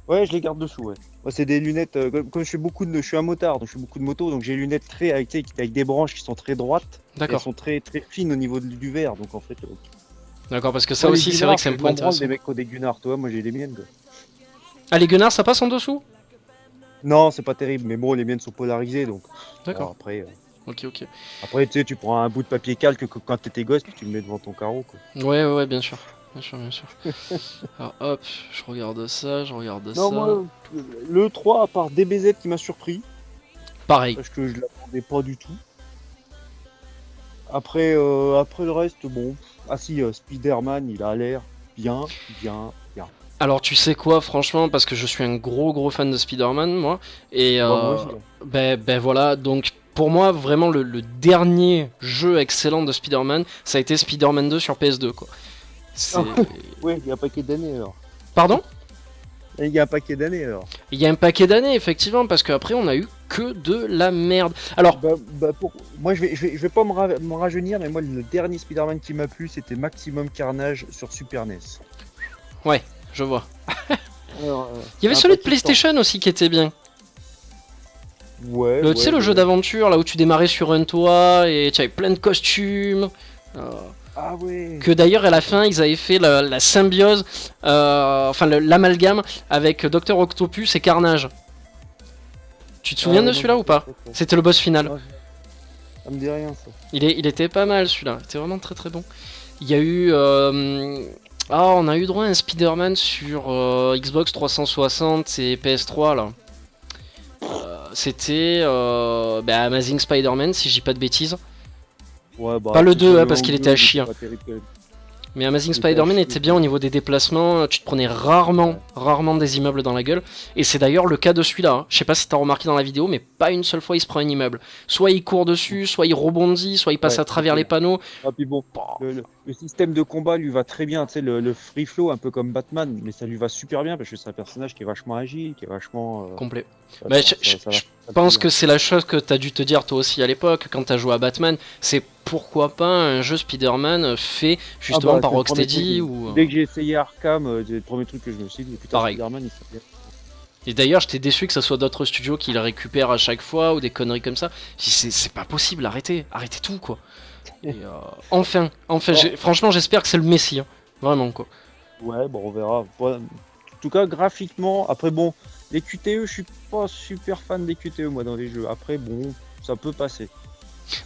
Ouais, je les garde dessous, ouais. Moi, c'est des lunettes, comme je suis un motard, donc je fais beaucoup de motos, donc j'ai des lunettes avec des branches qui sont très droites. D'accord. Elles sont très, très fines au niveau du verre, donc en fait... D'accord, parce que ça aussi, c'est vrai que c'est un point intéressant. Des mecs qui ont des Gunnar, toi, moi j'ai les miennes, quoi. Ah, les Gunnars, ça passe en dessous? Non, c'est pas terrible, mais bon, les miennes sont polarisées, donc... D'accord. Après, ok. Après, tu sais, tu prends un bout de papier calque quand t'étais gosse, puis tu le mets devant ton carreau, quoi. Ouais, bien sûr. Bien sûr. Alors hop, je regarde ça. Non, moi, le 3, à part DBZ qui m'a surpris. Pareil. Parce que je l'attendais pas du tout. Après le reste, bon... Ah si, Spider-Man, il a l'air bien. Alors tu sais quoi, franchement, parce que je suis un gros fan de Spider-Man, moi. Et moi aussi, ben voilà, donc pour moi, vraiment le dernier jeu excellent de Spider-Man, ça a été Spider-Man 2 sur PS2, quoi. Oui, il y a un paquet d'années alors. Pardon? Il y a un paquet d'années alors. Il y a un paquet d'années, effectivement, parce qu'après on a eu que de la merde. Alors, moi je vais pas me rajeunir, mais moi le dernier Spider-Man qui m'a plu, c'était Maximum Carnage sur Super NES. Ouais, je vois. Alors, il y avait celui de PlayStation aussi qui était bien. Ouais. Tu sais, le jeu d'aventure là où tu démarrais sur un toit et tu avais plein de costumes. Ah ouais. Que d'ailleurs à la fin ils avaient fait la symbiose, l'amalgame avec Dr Octopus et Carnage. Tu te souviens de celui-là ou pas? C'était le boss final. Ça me dit rien ça. Il était pas mal celui-là, il était vraiment très bon. Il y a eu... on a eu droit à un Spider-Man sur Xbox 360 et PS3 là. C'était Amazing Spider-Man si je dis pas de bêtises. Ouais, pas le 2 parce qu'il était à chier. Mais Amazing Spider-Man était bien au niveau des déplacements, tu te prenais rarement des immeubles dans la gueule. Et c'est d'ailleurs le cas de celui-là. Hein. Je sais pas si t'as remarqué dans la vidéo, mais pas une seule fois il se prend un immeuble. Soit il court dessus, soit il rebondit, soit il passe à travers les panneaux. Ah puis bon, le système de combat lui va très bien, tu sais, le free flow un peu comme Batman, mais ça lui va super bien parce que c'est un personnage qui est vachement agile, qui est vachement... complet. Je pense que c'est la chose que t'as dû te dire toi aussi à l'époque quand t'as joué à Batman, c'est pourquoi pas un jeu Spider-Man fait justement par Rocksteady ou... Dès que j'ai essayé Arkham, c'est le premier truc que je me suis dit, putain, Spider-Man il s'appelle... Et d'ailleurs j'étais déçu que ça soit d'autres studios qui le récupèrent à chaque fois ou des conneries comme ça. C'est pas possible, arrêtez tout quoi. Et, enfin, franchement j'espère que c'est le Messi, hein. Vraiment quoi. Ouais, bon on verra. En tout cas graphiquement, après bon, les QTE, je suis pas super fan des QTE moi dans les jeux. Après bon, ça peut passer.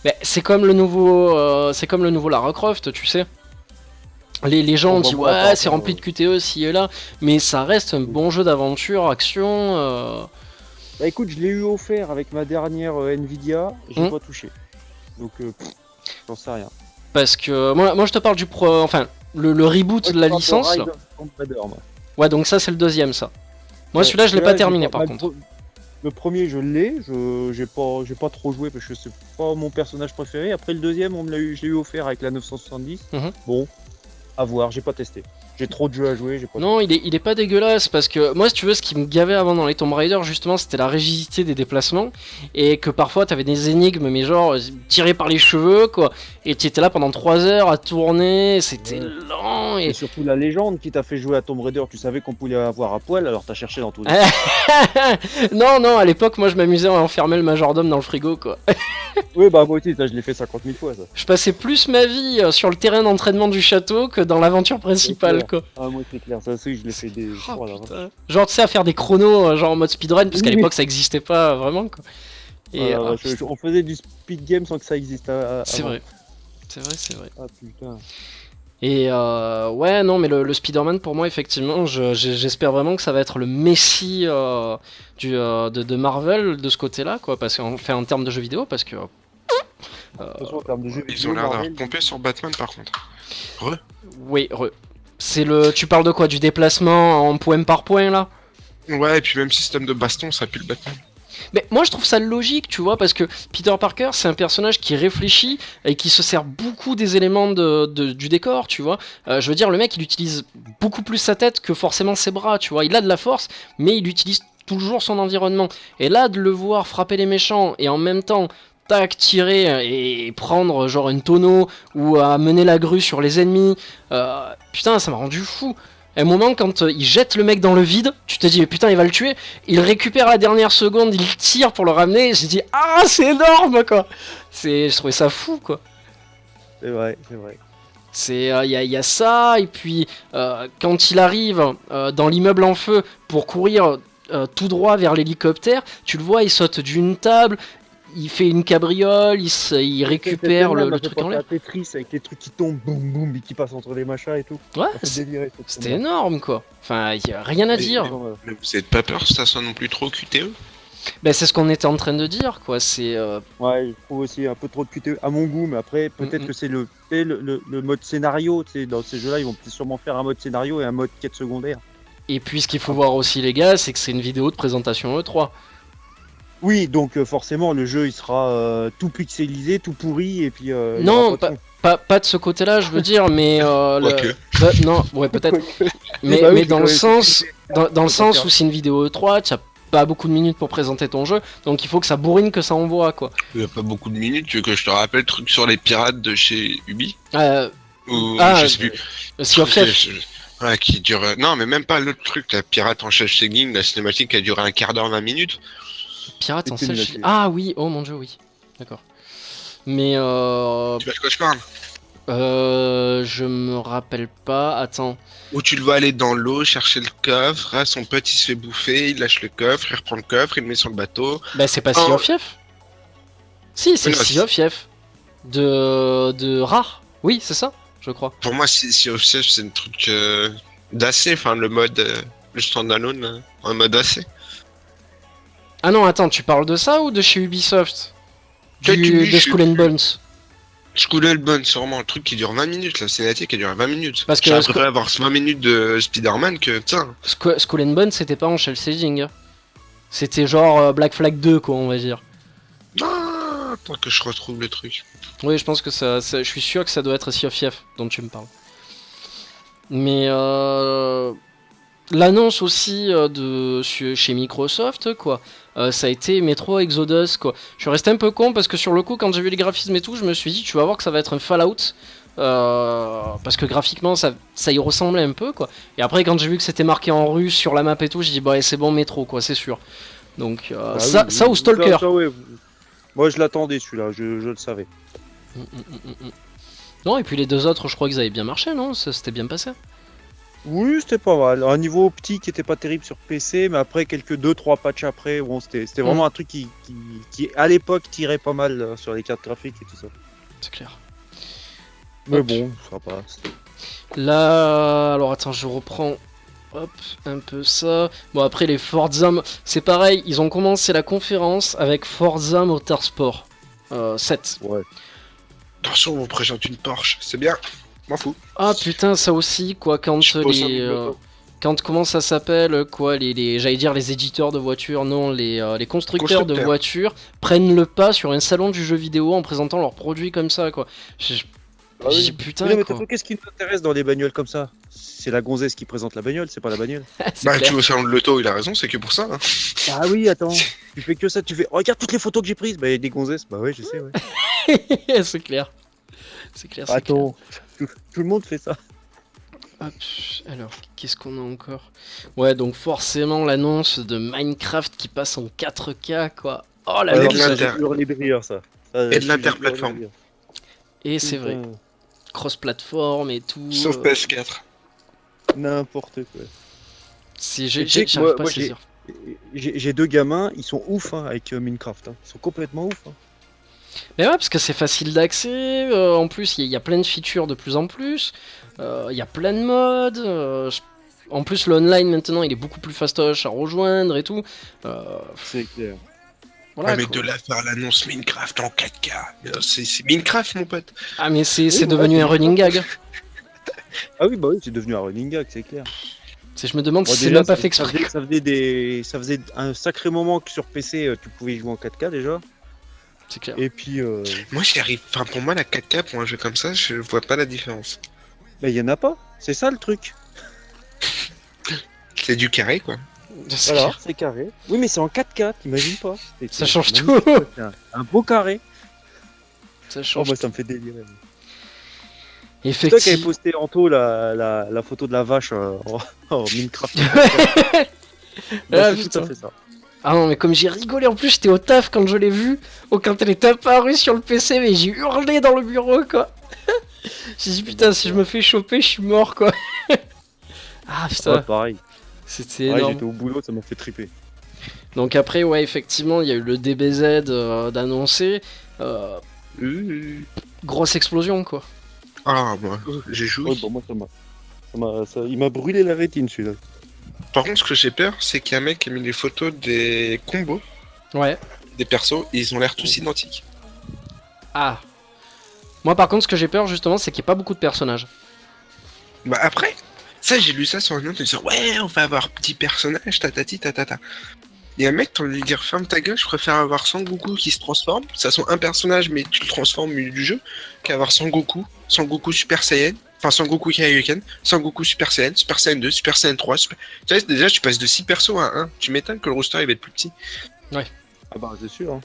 Mais c'est comme le nouveau Lara Croft, tu sais. Les gens ont dit ouais c'est rempli de QTE ci et là, mais ça reste un bon jeu d'aventure, action. Bah écoute, je l'ai eu offert avec ma dernière Nvidia, j'ai pas touché. Donc j'en sais rien. Parce que moi je te parle du le reboot de la licence. Ouais, donc ça c'est le deuxième, ça. Moi Ouais, celui-là je l'ai celui-là, pas terminé par bah, contre. Le premier, je l'ai, j'ai pas trop joué parce que c'est pas mon personnage préféré. Après le deuxième, je l'ai eu offert avec la 970. Mhm. Bon, à voir, j'ai pas testé. J'ai trop de jeux à jouer, j'ai pas Non, il est pas dégueulasse parce que moi, si tu veux, ce qui me gavait avant dans les Tomb Raider, justement, c'était la rigidité des déplacements et que parfois t'avais des énigmes, mais genre tirées par les cheveux, quoi. Et tu étais là pendant 3 heures à tourner, c'était Ouais. lent Et et. surtout la légende qui t'a fait jouer à Tomb Raider, tu savais qu'on pouvait avoir à poil, alors t'as cherché dans tous les. Non, non, à l'époque, moi, je m'amusais à enfermer le majordome dans le frigo, quoi. Oui, bah moi aussi, ça, je l'ai fait 50 000 fois, ça. Je passais plus ma vie sur le terrain d'entraînement du château que dans l'aventure principale, clair. quoi. Ah, moi, c'est clair, ça aussi, je l'ai fait des. Oh, Oh là là. putain. Genre, tu sais, à faire des chronos, genre en mode speedrun, parce qu'à Oui. l'époque, ça existait pas vraiment, quoi. Et, Ah, là, on faisait du speed game sans que ça existe c'est avant. vrai. C'est vrai, c'est vrai. Ah putain. Et ouais, non, mais le Spider-Man, pour moi, effectivement, j'espère vraiment que ça va être le Messi de Marvel de ce côté-là, quoi, parce qu'en fait, en termes de jeux vidéo, parce que. De toute façon, en termes de jeux Ils vidéo, ont l'air d'avoir Marvel, pompé sur Batman par contre. Oui, c'est le. Tu parles de quoi? Du déplacement en point par point, là? Ouais, et puis même système de baston, ça pue le Batman. Mais moi je trouve ça logique, tu vois, parce que Peter Parker c'est un personnage qui réfléchit et qui se sert beaucoup des éléments du décor, tu vois. Je veux dire, le mec il utilise beaucoup plus sa tête que forcément ses bras, tu vois. Il a de la force, mais il utilise toujours son environnement. Et là, de le voir frapper les méchants et en même temps, tac, tirer et prendre genre une tonneau ou à mener la grue sur les ennemis, putain, ça m'a rendu fou. À un moment, quand il jette le mec dans le vide, tu te dis, mais putain, il va le tuer. Il récupère à la dernière seconde, il tire pour le ramener. Et j'ai dit, ah, c'est énorme, quoi. Je trouvais ça fou, quoi. c'est vrai, c'est vrai. Il y a ça, et puis quand il arrive dans l'immeuble en feu pour courir tout droit vers l'hélicoptère, tu le vois, il saute d'une table, il fait une cabriole, il récupère le truc en l'air. Tetris avec les trucs qui tombent, boum boum, et qui passent entre les machins et tout. Ouais, Ça fait délirer, c'était énorme, quoi. Enfin, il y a rien à dire. Mais vous êtes pas peur que ça soit non plus trop QTE? Ben, c'est ce qu'on était en train de dire, quoi. C'est Ouais, je trouve aussi un peu trop de QTE à mon goût, mais après, peut-être que c'est le mode scénario. Tu sais, dans ces jeux-là, ils vont peut-être sûrement faire un mode scénario et un mode quête secondaire. Et puis ce qu'il faut voir aussi, les gars, c'est que c'est une vidéo de présentation E3. Oui, donc forcément, le jeu il sera tout pixelisé, tout pourri, et puis. Il y Non, aura pas de fond. pas de ce côté-là, je veux dire, mais Quoique. non, ouais, peut-être. Mais, Bah oui, mais dans le c'est sens, dans le ça sens faire. où c'est une vidéo E3, tu as pas beaucoup de minutes pour présenter ton jeu, donc il faut que ça bourrine, que ça envoie, quoi. Il y a pas beaucoup de minutes, tu veux que je te rappelle le truc sur les pirates de chez Ubi? Ou je sais plus. Sea of Thieves. Ouais, qui dure. Non, mais même pas l'autre truc, la pirate en chef singing, la cinématique qui a duré un quart d'heure, 20 minutes. Pirate en C'est une sèche. là-dessus. Ah oui, oh mon dieu, oui. D'accord. Mais Tu vois de quoi je parle? je me rappelle pas. Attends. Où tu le vois aller dans l'eau, chercher le coffre, hein, son pote il se fait bouffer, il lâche le coffre, il reprend le coffre, il le met sur le bateau. Bah c'est pas Sea of Thieves. Si, c'est Oui, non, Sea of Thieves. De rare. Oui, c'est ça, je crois. Pour moi, Sea of Thieves, c'est un truc d'AC, enfin le mode, le standalone en mode AC. Ah non, attends, tu parles de ça ou de chez Ubisoft? Quel Ubi, De je Skull sais and plus. Bones. Skull and Bones, sûrement, un truc qui dure 20 minutes, la cinématique qui dure 20 minutes. Parce que J'aurais préféré avoir 20 minutes de Spider-Man que, putain. Skull and Bones, c'était pas en shell shading. Hein. C'était genre Black Flag 2, quoi, on va dire. Ah, attends que je retrouve le truc. Oui, je pense que je suis sûr que ça doit être Sea of Thieves dont tu me parles. Mais l'annonce aussi chez Microsoft, quoi. Ça a été Metro Exodus, quoi. Je suis resté un peu con parce que sur le coup, quand j'ai vu les graphismes et tout, je me suis dit, tu vas voir que ça va être un Fallout. Parce que graphiquement, ça y ressemblait un peu, quoi. Et après, quand j'ai vu que c'était marqué en russe sur la map et tout, j'ai dit, bah, c'est bon, Metro, quoi, c'est sûr. Donc, Ah ça, oui, ça ou Stalker. ça, ouais. Moi, je l'attendais celui-là, je le savais. Non, et puis les deux autres, je crois qu'ils avaient bien marché, non? Ça s'était bien passé. Oui, c'était pas mal. Un niveau optique qui était pas terrible sur PC, mais après quelques 2-3 patchs après, bon, c'était vraiment un truc qui à l'époque tirait pas mal sur les cartes graphiques et tout ça. C'est clair. Mais Hop. bon, ça passe. Là, alors attends, je reprends hop, un peu ça. Bon, après les Forza, c'est pareil, ils ont commencé la conférence avec Forza Motorsport 7. Ouais. Attention, on vous présente une Porsche, c'est bien. M'en fous. Ah putain, ça aussi, quoi, Je pose un quand comment ça s'appelle quoi j'allais dire les éditeurs de voitures, non, les constructeurs de voitures prennent le pas sur un salon du jeu vidéo en présentant leurs produits comme ça, quoi. Ah oui. J'ai putain, Mais quoi. qu'est-ce qui nous intéresse dans les bagnoles comme ça? C'est la gonzesse qui présente la bagnole, c'est pas la bagnole. C'est Bah, clair. tu veux au salon de l'auto, il a raison, c'est que pour ça. Hein. Ah oui, attends. Tu fais que ça, tu fais. Oh, regarde toutes les photos que j'ai prises. Bah, il y a des gonzesses. Bah, ouais, je sais, ouais. C'est clair. C'est clair. Attends, tout le monde fait ça. Hop, alors, qu'est-ce qu'on a encore? Ouais, donc forcément l'annonce de Minecraft qui passe en 4K, quoi. Oh la Alors, merde. là, J'ai hurlé de rire, ça. Et de l'interplateforme. Et c'est vrai, cross-platform et tout. Sauf PS4. N'importe quoi. C'est, Tu sais que j'arrive moi- pas à moi, saisir. J'ai deux gamins, ils sont ouf hein, avec Minecraft. Hein. Ils sont complètement ouf. Hein. Mais ouais, parce que c'est facile d'accès. En plus, il y a plein de features de plus en plus. Il y a plein de modes. En plus, l'online maintenant, il est beaucoup plus fastoche à rejoindre et tout. C'est clair. Voilà, mais quoi. de là faire l'annonce Minecraft en 4K. C'est Minecraft, mon pote. Ah, mais c'est Oui, devenu ouais, un running gag. Ah oui, bah oui, c'est devenu un running gag, c'est clair. Je me demande Bon, si c'est déjà, même pas ça- fait ça exprès. ça faisait un sacré moment que sur PC, tu pouvais y jouer en 4K déjà. C'est clair. Et puis, Moi, j'y arrive. Enfin, pour moi, la 4K pour un jeu comme ça, je vois pas la différence. bah, il y en a pas. C'est ça le truc. C'est du carré, quoi. C'est Voilà, clair. c'est carré. Oui, mais c'est en 4K, t'imagines pas. Ça change c'est tout. magnifique, c'est un beau carré. Ça Oh, change. moi, ça me fait délirer. C'est toi qui avais Effectivement. posté Anto la photo de la vache en Minecraft. Ah, Bah, c'est tout putain. à fait ça. Ah non, mais comme j'ai rigolé, en plus j'étais au taf quand je l'ai vu, ou quand elle est apparue sur le PC, mais j'ai hurlé dans le bureau, quoi. J'ai dit putain, si je me fais choper, je suis mort, quoi. Ah Ouais, putain, pareil. c'était Pareil, énorme. j'étais au boulot, ça m'a fait triper. Donc après, ouais, effectivement, il y a eu le DBZ d'annoncer. Grosse explosion, quoi. Ah, moi, j'ai joué. Ouais, bah, moi, il m'a brûlé la rétine celui-là. Par contre, ce que j'ai peur, c'est qu'il y a un mec qui a mis les photos des combos Ouais. des persos et ils ont l'air tous identiques. Ah. Moi, par contre, ce que j'ai peur, justement, c'est qu'il n'y ait pas beaucoup de personnages. Bah après, ça j'ai lu ça sur une autre, ils disent ouais, on va avoir petit personnage, tatati tatata. Et un mec, t'as envie de lui dire ferme ta gueule, je préfère avoir Sangoku qui se transforme, ça sont un personnage mais tu le transformes au milieu du jeu, qu'avoir Sangoku Super Saiyan, enfin Sangoku Kaioken, Sangoku Super Saiyan 2, Super Saiyan 3, Tu vois, déjà tu passes de 6 persos à 1, tu m'étonnes que le roster il va être plus petit. Ah bah c'est sûr. Hein.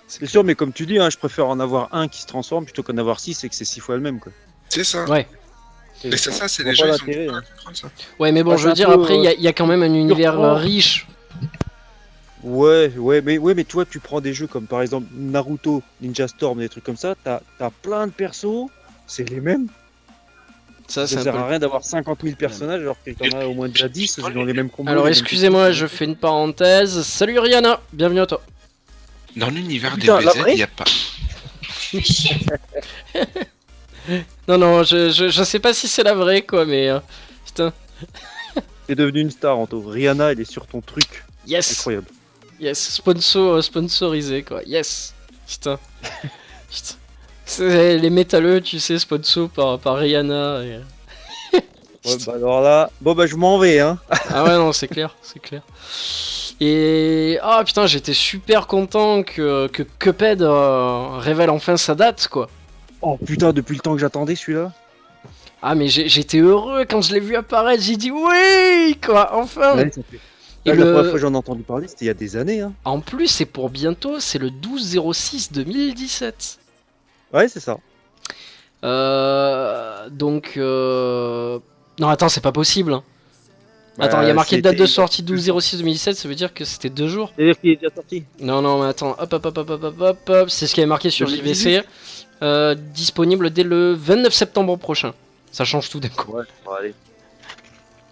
C'est sûr, mais comme tu dis, hein, je préfère en avoir un qui se transforme plutôt qu'en avoir 6 et que c'est 6 fois le même quoi. C'est ça. Ouais. Mais c'est ça, c'est Je les vois gens, pas ils ont l'intérêt, du mal hein. à comprendre ça. Ouais, mais bon, Bah, je c'est veux un dire, peu, après, il y a quand même un univers surprenant. riche. Ouais, mais toi tu prends des jeux comme par exemple Naruto, Ninja Storm, des trucs comme ça, t'as plein de persos, c'est les mêmes. Ça, c'est Ça un sert peu à rien d'avoir 50 000 personnages alors que t'en as au moins déjà 10 dans les mêmes combos. Alors les mêmes excusez-moi, techniques. je fais une parenthèse. Salut Rihanna, bienvenue à toi. Dans l'univers des Putain, la BZ, vraie il n'y a pas. Non, je sais pas si c'est la vraie, quoi, mais putain, T'es devenu une star, Anto. Rihanna, elle est sur ton truc. yes, Incroyable. yes, sponsorisé, quoi, yes, putain, putain. C'est les métalleux, tu sais, sponsor par Rihanna. Ouais, bah alors là, bon bah je m'en vais, hein. Ah ouais, non, c'est clair, c'est clair. Et ah putain, j'étais super content que Cuphead révèle enfin sa date, quoi. Oh putain, depuis le temps que j'attendais celui-là. Ah mais j'étais heureux quand je l'ai vu apparaître, j'ai dit oui, quoi, enfin. Ouais, ça fait- Et Là, la première le... fois que j'en ai entendu parler, c'était il y a des années, hein. En plus, c'est pour bientôt, c'est le 12/06/2017. Ouais, c'est ça. Donc... Non, attends, c'est pas possible. Hein. Attends, il y a marqué date de sortie 12/06/2017, ça veut dire que c'était 2 jours. C'est-à-dire qu'il est déjà sorti. Non, mais attends, hop, c'est ce qui est marqué sur Sur le JVC. Disponible dès le 29 septembre prochain. Ça change tout d'un coup. Ouais, bon, allez.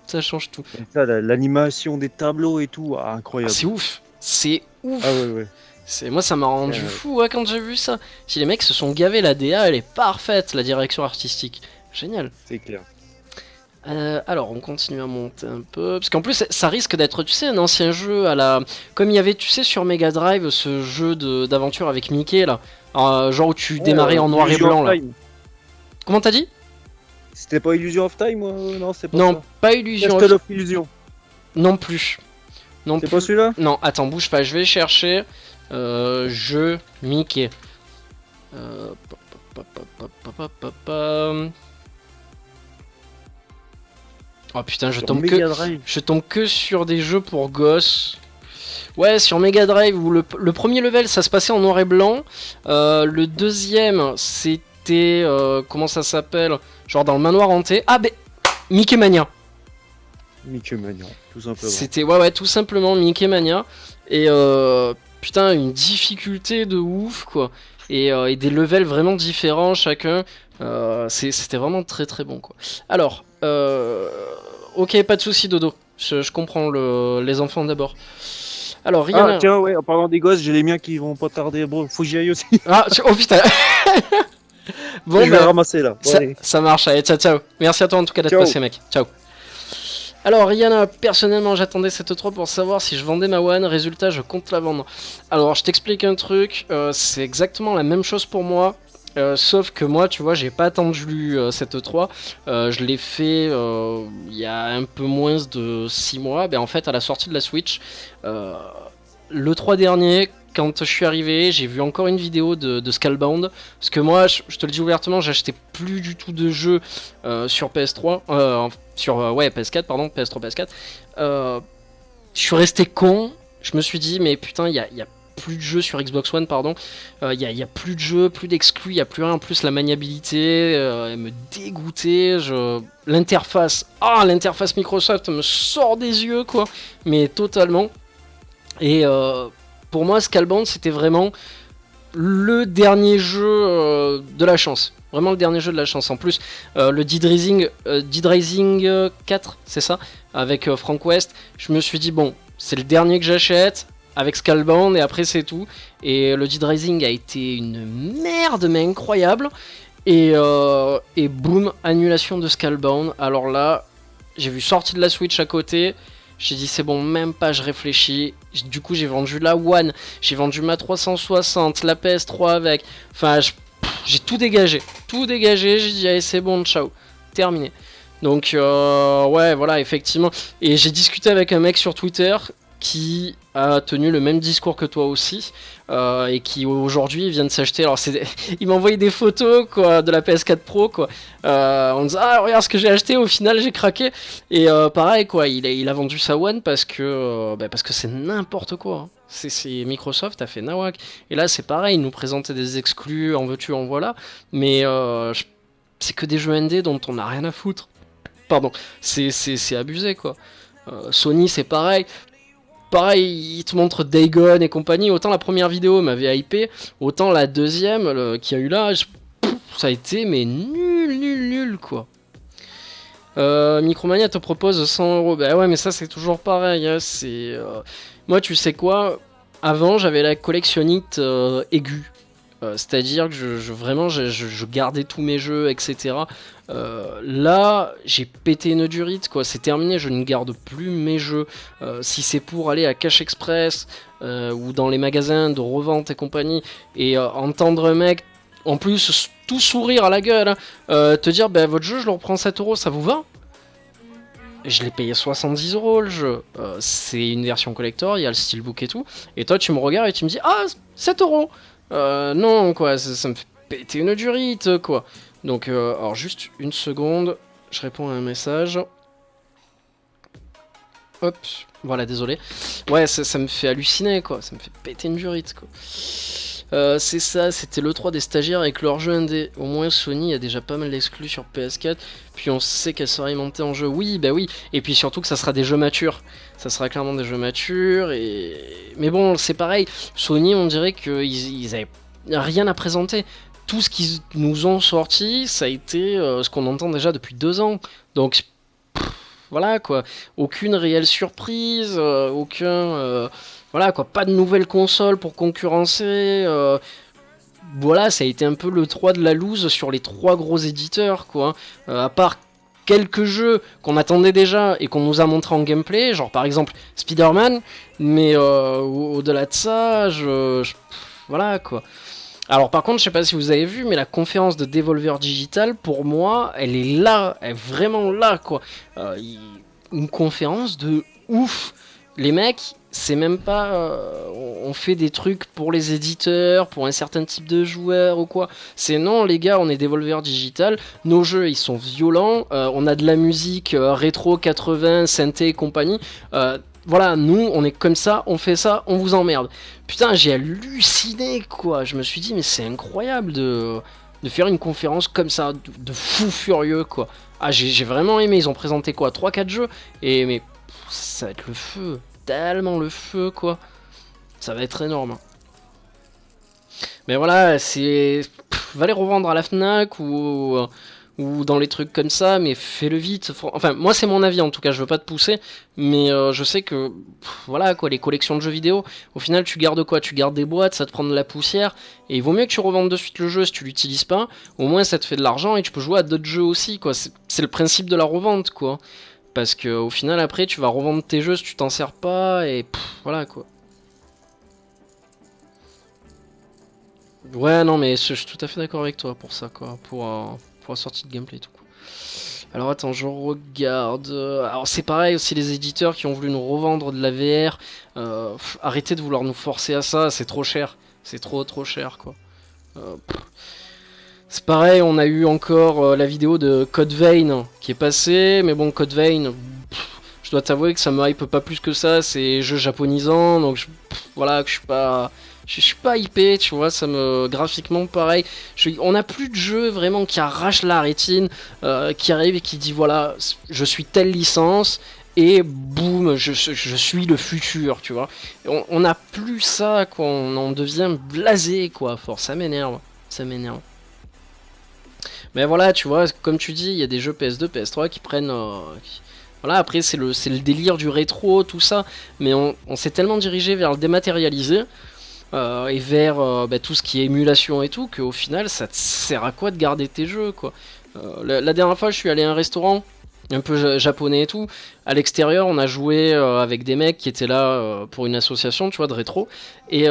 Ça change tout. Et ça, l'animation des tableaux et tout, ah, Ah, incroyable. c'est ouf. C'est ouf. Ah ouais. Moi, ça m'a rendu fou quand j'ai vu ça. Si les mecs se sont gavés, la DA, elle est parfaite, la direction artistique. Génial. C'est clair. Alors, on continue à monter un peu. Parce qu'en plus, ça risque d'être, tu sais, un ancien jeu à la. Comme il y avait, tu sais, sur Mega Drive, ce jeu d'aventure avec Mickey, là. Genre où tu démarrais en noir et blanc, là. Comment t'as dit? C'était pas Illusion of Time, non, c'est pas Non, ça. pas Illusion Castle of Illusion. Non plus. Non C'est plus. pas celui-là? Non, attends, bouge pas, je vais chercher. Jeu Mickey. Oh putain, je tombe que sur des jeux pour gosses. Ouais, sur Mega Drive, où le premier level, ça se passait en noir et blanc. Le deuxième, c'était... comment ça s'appelle? Genre dans le manoir hanté. Ah, ben... Mickey Mania. Mickey Mania, tout simplement. C'était, ouais, tout simplement Mickey Mania. Et putain, une difficulté de ouf, quoi. Et des levels vraiment différents chacun. C'était vraiment très très bon, quoi. Alors, ok, pas de soucis, Dodo. Je comprends les enfants d'abord. Alors, rien. Ah, tiens, ouais, en parlant des gosses, j'ai les miens qui vont pas tarder. Bon, faut que j'y aille aussi. Ah, oh putain. Bon, je vais ramasser là. Bon, ça marche, allez, ciao, ciao. Merci à toi en tout cas d'être passé, mec. Ciao. Alors, Rihanna, personnellement, j'attendais cette 3 pour savoir si je vendais ma One. Résultat, je compte la vendre. Alors, je t'explique un truc. C'est exactement la même chose pour moi. Sauf que moi, tu vois, j'ai pas attendu cette 3. Je l'ai fait il y a un peu moins de 6 mois. Ben, en fait, à la sortie de la Switch, le 3 dernier, quand je suis arrivé, j'ai vu encore une vidéo de Scalebound. Parce que moi, je te le dis ouvertement, j'achetais plus du tout de jeux sur PS3. Ouais, PS4, pardon, PS3, PS4. Je suis resté con. Je me suis dit, mais putain, il y a plus de jeux sur Xbox One, pardon. Il y a plus de jeux, plus d'exclus, il n'y a plus rien. En plus, la maniabilité, elle me dégoûtait. L'interface, l'interface Microsoft me sort des yeux, quoi. Mais totalement. Et pour moi, Scalebound, c'était vraiment le dernier jeu de la chance. Vraiment le dernier jeu de la chance. En plus, le Dead Rising 4, c'est ça, avec Frank West, je me suis dit, bon, c'est le dernier que j'achète, avec Scalebound, et après c'est tout. Et le Dead Rising a été une merde, mais incroyable. Et boum, annulation de Scalebound. Alors là, j'ai vu sortie de la Switch à côté. J'ai dit c'est bon, même pas, je réfléchis. Du coup, j'ai vendu la One, j'ai vendu ma 360, la PS3 avec. Enfin, j'ai tout dégagé. Tout dégagé, j'ai dit allez, c'est bon, ciao. Terminé. Donc, ouais, voilà, effectivement. Et j'ai discuté avec un mec sur Twitter qui a tenu le même discours que toi aussi. Et qui aujourd'hui vient de s'acheter. Alors, il m'a envoyé des photos quoi, de la PS4 Pro. Quoi. On disait regarde ce que j'ai acheté. Au final, j'ai craqué. Et pareil, quoi, il a vendu sa One parce que c'est n'importe quoi. Hein. C'est Microsoft a fait nawak. Et là, c'est pareil. Ils nous présentaient des exclus, en veux-tu, en voilà. Mais c'est que des jeux indés dont on n'a rien à foutre. Pardon. C'est abusé, quoi. Sony, c'est pareil. Pareil, il te montre Dagon et compagnie. Autant la première vidéo m'avait hypé, autant la deuxième qu'il y a eu là, ça a été mais nul quoi. Micromania te propose 100€. Bah ouais, mais ça c'est toujours pareil. Hein, moi, tu sais quoi? Avant, j'avais la collectionnite aiguë. C'est-à-dire que je gardais tous mes jeux, etc. Là, j'ai pété une durite, quoi. C'est terminé, je ne garde plus mes jeux. Si c'est pour aller à Cash Express ou dans les magasins de revente et compagnie et entendre un mec, en plus, tout sourire à la gueule, te dire votre jeu, je le reprends 7€, ça vous va? Je l'ai payé 70€ le jeu. C'est une version collector, il y a le steelbook et tout. Et toi, tu me regardes et tu me dis 7€. Non, quoi, ça me fait péter une durite, quoi. Donc, alors juste une seconde, je réponds à un message. Hop, voilà, désolé. Ouais, ça me fait halluciner, quoi. Ça me fait péter une durite, quoi. C'est ça, c'était l'E3 des stagiaires avec leur jeu indé. Au moins, Sony a déjà pas mal d'exclus sur PS4. Puis on sait qu'elle sera alimentée en jeu. Oui, bah oui. Et puis surtout que ça sera des jeux matures. Ça sera clairement des jeux matures. Mais bon, c'est pareil. Sony, on dirait qu'ils avaient rien à présenter. Tout ce qu'ils nous ont sorti, ça a été ce qu'on entend déjà depuis 2 ans. Donc, voilà quoi. Aucune réelle surprise, voilà quoi, pas de nouvelle console pour concurrencer. Voilà, ça a été un peu le 3 de la loose sur les 3 gros éditeurs quoi. À part quelques jeux qu'on attendait déjà et qu'on nous a montré en gameplay, genre par exemple Spider-Man, mais au-delà de ça, voilà quoi. Alors par contre, je sais pas si vous avez vu, mais la conférence de Devolver Digital, pour moi, elle est là, elle est vraiment là, quoi. Une conférence de ouf. Les mecs, c'est même pas... on fait des trucs pour les éditeurs, pour un certain type de joueurs ou quoi. C'est non, les gars, on est Devolver Digital, nos jeux, ils sont violents, on a de la musique rétro 80, synthé et compagnie. Voilà, nous, on est comme ça, on fait ça, on vous emmerde. Putain, j'ai halluciné, quoi. Je me suis dit, mais c'est incroyable de faire une conférence comme ça, de fou furieux, quoi. Ah, j'ai vraiment aimé. Ils ont présenté, quoi, 3-4 jeux. Mais ça va être le feu. Tellement le feu, quoi. Ça va être énorme. Mais voilà, c'est... va les revendre à la Fnac ou dans les trucs comme ça, mais fais-le vite. Enfin, moi c'est mon avis en tout cas, je veux pas te pousser, mais je sais que, voilà quoi, les collections de jeux vidéo, au final tu gardes quoi? Tu gardes des boîtes, ça te prend de la poussière, et il vaut mieux que tu revendes de suite le jeu si tu l'utilises pas, au moins ça te fait de l'argent et tu peux jouer à d'autres jeux aussi, quoi. C'est le principe de la revente, quoi. Parce que au final après tu vas revendre tes jeux si tu t'en sers pas, et voilà quoi. Ouais, non, mais je suis tout à fait d'accord avec toi pour ça, quoi. Pour la sortie de gameplay et tout, quoi. Alors attends, je regarde. Alors c'est pareil aussi, les éditeurs qui ont voulu nous revendre de la VR. Arrêtez de vouloir nous forcer à ça, c'est trop cher. C'est trop cher, quoi. C'est pareil, on a eu encore la vidéo de Code Vein qui est passée. Mais bon, Code Vein, je dois t'avouer que ça me hype pas plus que ça. C'est jeu japonisant, donc voilà, que je suis pas... Je suis pas hypé, tu vois, ça me... graphiquement pareil. On n'a plus de jeu vraiment qui arrache la rétine, qui arrive et qui dit voilà, je suis telle licence, et boum, je suis le futur, tu vois. On n'a plus ça, quoi, on en devient blasé, quoi, fort, ça m'énerve, ça m'énerve. Mais voilà, tu vois, comme tu dis, il y a des jeux PS2, PS3 qui prennent... Voilà, après c'est le délire du rétro, tout ça, mais on s'est tellement dirigé vers le dématérialisé, et vers tout ce qui est émulation et tout, qu'au final ça te sert à quoi de garder tes jeux, quoi. La dernière fois je suis allé à un restaurant un peu japonais et tout, à l'extérieur on a joué avec des mecs qui étaient là pour une association, tu vois, de rétro, et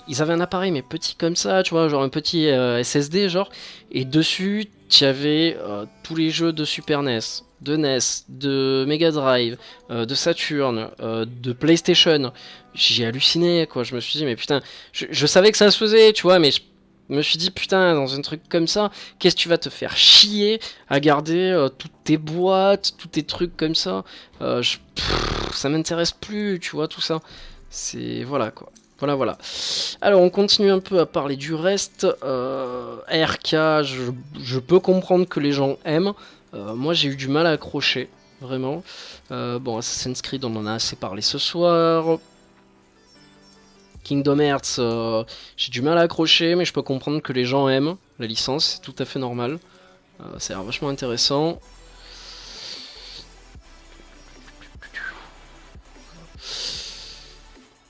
ils avaient un appareil mais petit comme ça, tu vois, genre un petit SSD genre, et dessus tu avais tous les jeux de Super NES, de NES, de Mega Drive, de Saturn, de PlayStation. J'ai halluciné, quoi. Je me suis dit, mais putain, je savais que ça se faisait, tu vois, mais je me suis dit, putain, dans un truc comme ça, qu'est-ce que tu vas te faire chier à garder toutes tes boîtes, tous tes trucs comme ça. Ça m'intéresse plus, tu vois, tout ça. C'est... Voilà, quoi. Voilà. Alors, on continue un peu à parler du reste. RK, je peux comprendre que les gens aiment. Moi, j'ai eu du mal à accrocher, vraiment. Bon, Assassin's Creed, on en a assez parlé ce soir. Kingdom Hearts, j'ai du mal à accrocher, mais je peux comprendre que les gens aiment la licence, c'est tout à fait normal. Ça a l'air vachement intéressant.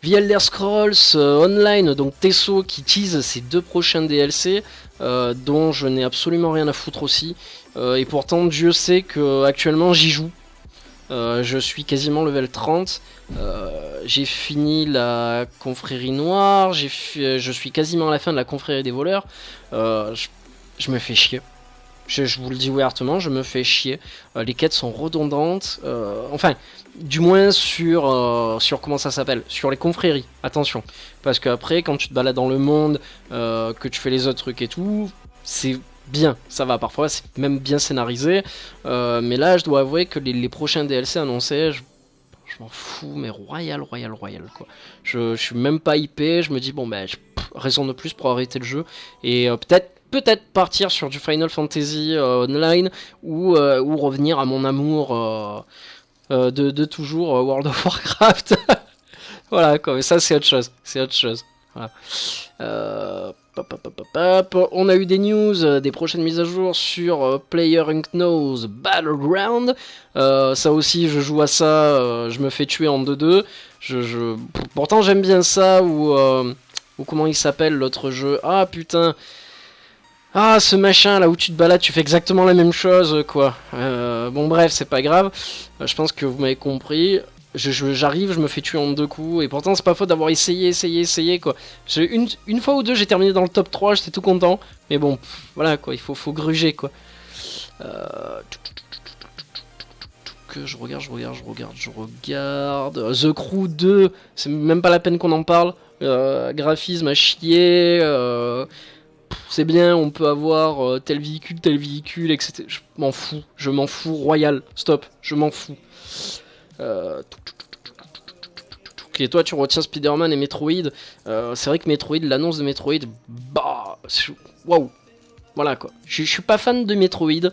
The Elder Scrolls Online, donc Tesso qui tease ses 2 prochains DLC, dont je n'ai absolument rien à foutre aussi. Et pourtant, Dieu sait que actuellement j'y joue. Je suis quasiment level 30. J'ai fini la confrérie noire. Je suis quasiment à la fin de la confrérie des voleurs. Je me fais chier. Je vous le dis ouvertement, je me fais chier. Les quêtes sont redondantes. Enfin, du moins sur comment ça s'appelle, sur les confréries. Attention, parce qu'après, quand tu te balades dans le monde, que tu fais les autres trucs et tout, c'est bien, ça va. Parfois, c'est même bien scénarisé. Mais là, je dois avouer que les prochains DLC annoncés, je m'en fous, mais royal, quoi. Je suis même pas hypé. Je me dis bon ben, raison de plus pour arrêter le jeu et peut-être partir sur du Final Fantasy Online ou revenir à mon amour de toujours World of Warcraft. Voilà quoi, mais ça c'est autre chose, voilà. On a eu des news, des prochaines mises à jour sur PlayerUnknown's Battleground. Ça aussi, je joue à ça, je me fais tuer en 2-2. Pourtant, j'aime bien ça, ou comment il s'appelle l'autre jeu. Ah putain. Ah, ce machin là où tu te balades, tu fais exactement la même chose, quoi. Bon, bref, c'est pas grave. Je pense que vous m'avez compris. j'arrive, je me fais tuer en 2 coups, et pourtant c'est pas faute d'avoir essayé quoi. Une fois ou deux j'ai terminé dans le top 3, j'étais tout content, mais bon, voilà quoi, il faut gruger quoi. Que je regarde. The Crew 2, c'est même pas la peine qu'on en parle. Graphisme à chier. C'est bien, on peut avoir tel véhicule, etc. Je m'en fous. Royal, stop, je m'en fous. Ok, toi tu retiens Spider-Man et Metroid. C'est vrai que Metroid, l'annonce de Metroid, bah, waouh. Voilà quoi. Je suis pas fan de Metroid.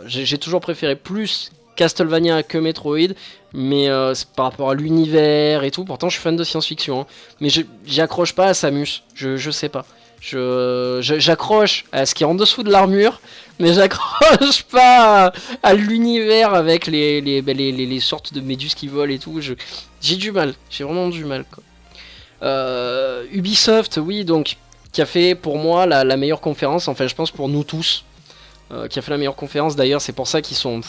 J'ai toujours préféré plus Castlevania que Metroid, mais c'est par rapport à l'univers et tout. Pourtant, je suis fan de science-fiction, hein. Mais j'y accroche pas à Samus. Je sais pas. J'accroche à ce qui est en dessous de l'armure, mais j'accroche pas à l'univers avec les sortes de méduses qui volent et tout. J'ai du mal. J'ai vraiment du mal, quoi. Ubisoft, oui, donc qui a fait pour moi la meilleure conférence. Enfin, je pense pour nous tous, qui a fait la meilleure conférence. D'ailleurs, c'est pour ça qu'ils sont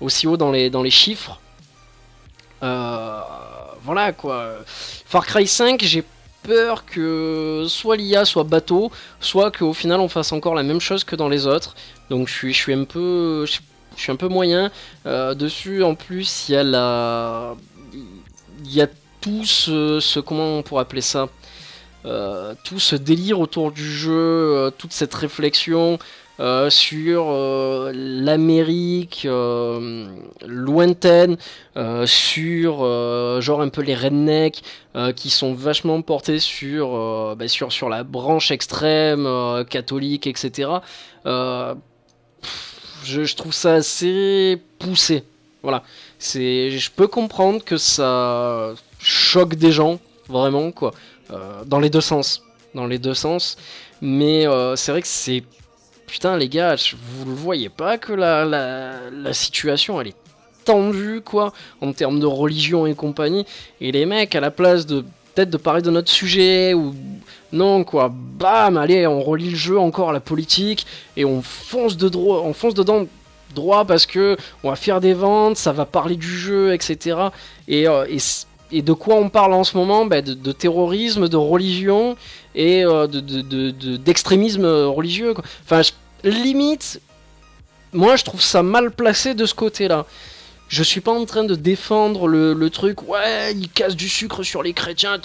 aussi haut dans les chiffres. Voilà quoi. Far Cry 5, j'ai peur que soit l'IA soit bateau, soit qu'au final on fasse encore la même chose que dans les autres. Donc je suis un peu moyen dessus. En plus, il y a tout ce comment on pourrait appeler ça, tout ce délire autour du jeu, toute cette réflexion sur l'Amérique lointaine, sur genre un peu les rednecks qui sont vachement portés sur la branche extrême catholique, etc. Je trouve ça assez poussé. Voilà, je peux comprendre que ça choque des gens vraiment quoi, dans les deux sens, mais c'est vrai que c'est putain les gars, vous le voyez pas que la situation elle est tendue quoi, en termes de religion et compagnie, et les mecs à la place de peut-être de parler de notre sujet ou non quoi, bam, allez on relie le jeu encore à la politique et on fonce dedans droit parce que on va faire des ventes, ça va parler du jeu, etc. Et de quoi on parle en ce moment, de terrorisme, de religion et d'extrémisme religieux, quoi. Enfin, limite, moi je trouve ça mal placé de ce côté-là. Je suis pas en train de défendre le truc, ouais, il casse du sucre sur les chrétiens,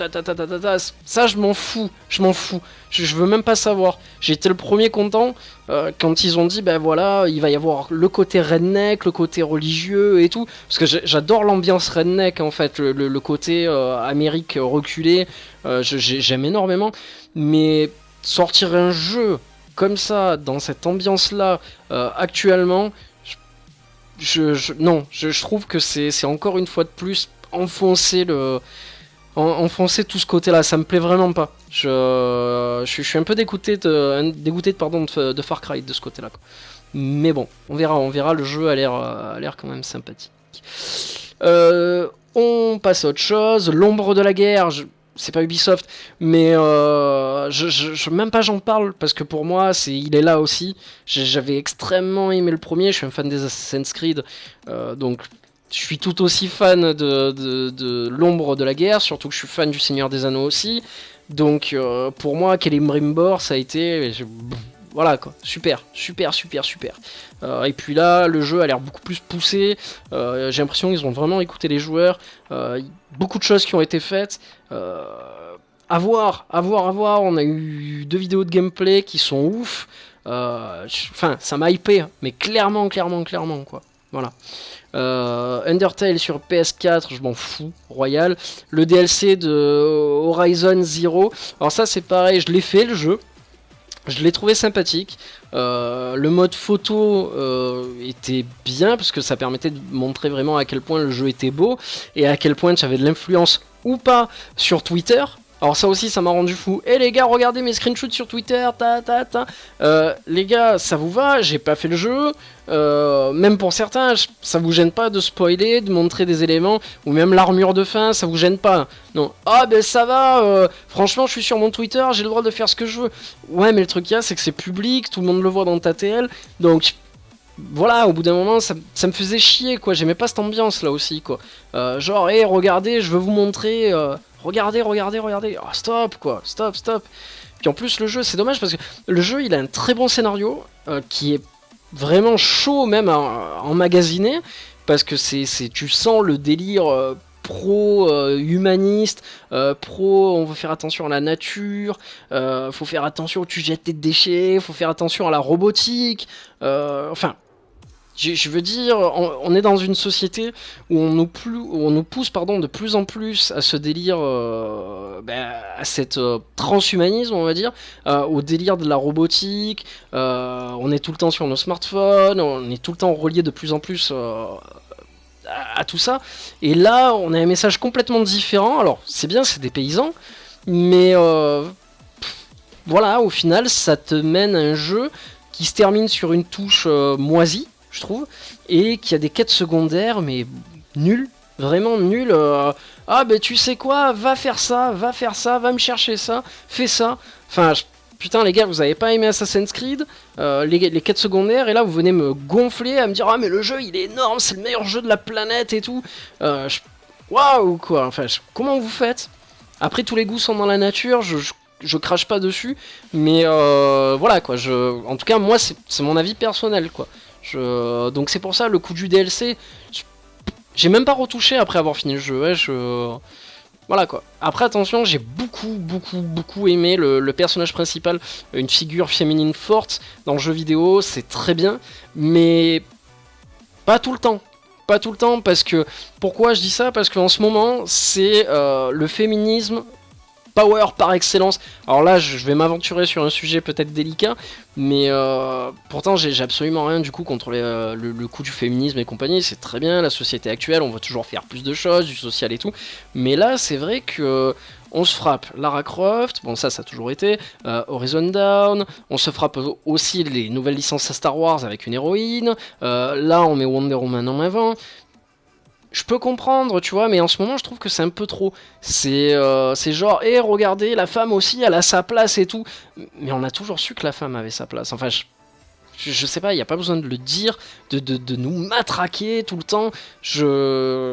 ça je m'en fous. Je veux même pas savoir. J'ai été le premier content quand ils ont dit, voilà, il va y avoir le côté redneck, le côté religieux et tout. Parce que j'adore l'ambiance redneck en fait, le côté Amérique reculée, j'aime énormément. Mais sortir un jeu comme ça, dans cette ambiance-là, actuellement, je trouve que c'est encore une fois de plus enfoncer tout ce côté-là, ça me plaît vraiment pas. Je suis un peu dégoûté de Far Cry de ce côté-là, quoi. Mais bon, on verra, le jeu a l'air quand même sympathique. On passe à autre chose, l'ombre de la guerre, c'est pas Ubisoft, mais même pas j'en parle, parce que pour moi, il est là aussi. J'avais extrêmement aimé le premier, je suis un fan des Assassin's Creed, donc je suis tout aussi fan de l'ombre de la guerre, surtout que je suis fan du Seigneur des Anneaux aussi. Donc pour moi, Celebrimbor, ça a été... Voilà quoi, super. Et puis là, le jeu a l'air beaucoup plus poussé. J'ai l'impression qu'ils ont vraiment écouté les joueurs. Beaucoup de choses qui ont été faites. À voir. On a eu 2 vidéos de gameplay qui sont ouf. Enfin, ça m'a hypé, mais clairement quoi. Voilà. Undertale sur PS4, je m'en fous, royal. Le DLC de Horizon Zero. Alors ça c'est pareil, je l'ai fait le jeu. Je l'ai trouvé sympathique. Le mode photo était bien parce que ça permettait de montrer vraiment à quel point le jeu était beau et à quel point tu avais de l'influence ou pas sur Twitter. Alors ça aussi ça m'a rendu fou. Et les gars, regardez mes screenshots sur Twitter, les gars, ça vous va? J'ai pas fait le jeu. Même pour certains, ça vous gêne pas de spoiler, de montrer des éléments, ou même l'armure de fin, ça vous gêne pas? Non. Ah ben ça va, franchement je suis sur mon Twitter, j'ai le droit de faire ce que je veux. Ouais mais le truc c'est que c'est public, tout le monde le voit dans ta TL, donc... voilà, au bout d'un moment, ça me faisait chier, quoi. J'aimais pas cette ambiance là aussi, quoi. Genre, hé, regardez, je veux vous montrer. Regardez. Oh, stop, quoi. Stop. Puis en plus, le jeu, c'est dommage parce que le jeu, il a un très bon scénario qui est vraiment chaud, même à emmagasiner. Parce que tu sens le délire pro-humaniste, on veut faire attention à la nature, faut faire attention où tu jettes tes déchets, faut faire attention à la robotique. Enfin. Je veux dire, on est dans une société où on nous pousse de plus en plus à ce délire, à cette transhumanisme, on va dire, au délire de la robotique. On est tout le temps sur nos smartphones, on est tout le temps relié de plus en plus à tout ça. Et là, on a un message complètement différent. Alors, c'est bien, c'est des paysans, mais voilà, au final, ça te mène à un jeu qui se termine sur une touche moisie, je trouve, et qui a des quêtes secondaires, mais nulles, vraiment nulles. Ah, ben tu sais quoi, va faire ça, va me chercher ça, fais ça. Enfin, putain, les gars, vous avez pas aimé Assassin's Creed, les quêtes secondaires, et là vous venez me gonfler à me dire ah, mais le jeu il est énorme, c'est le meilleur jeu de la planète et tout. Waouh, quoi, enfin, comment vous faites? Après, tous les goûts sont dans la nature, je crache pas dessus, mais voilà, quoi, en tout cas, moi, c'est mon avis personnel, quoi. Donc c'est pour ça, le coup du DLC, j'ai même pas retouché après avoir fini le jeu, ouais, voilà, quoi. Après, attention, j'ai beaucoup aimé le personnage principal, une figure féminine forte dans le jeu vidéo, c'est très bien, mais pas tout le temps. Pas tout le temps, parce que... Pourquoi je dis ça? Parce qu'en ce moment, c'est le féminisme power par excellence. Alors là, je vais m'aventurer sur un sujet peut-être délicat, mais pourtant j'ai absolument rien du coup contre le coup du féminisme et compagnie. C'est très bien, la société actuelle, on va toujours faire plus de choses, du social et tout. Mais là, c'est vrai que on se frappe Lara Croft, bon ça a toujours été, Horizon Dawn, on se frappe aussi les nouvelles licences à Star Wars avec une héroïne, là on met Wonder Woman en avant. Je peux comprendre, tu vois, mais en ce moment, je trouve que c'est un peu trop. C'est genre, hé, regardez, la femme aussi, elle a sa place et tout. Mais on a toujours su que la femme avait sa place. Enfin, je sais pas, il n'y a pas besoin de le dire, de nous matraquer tout le temps.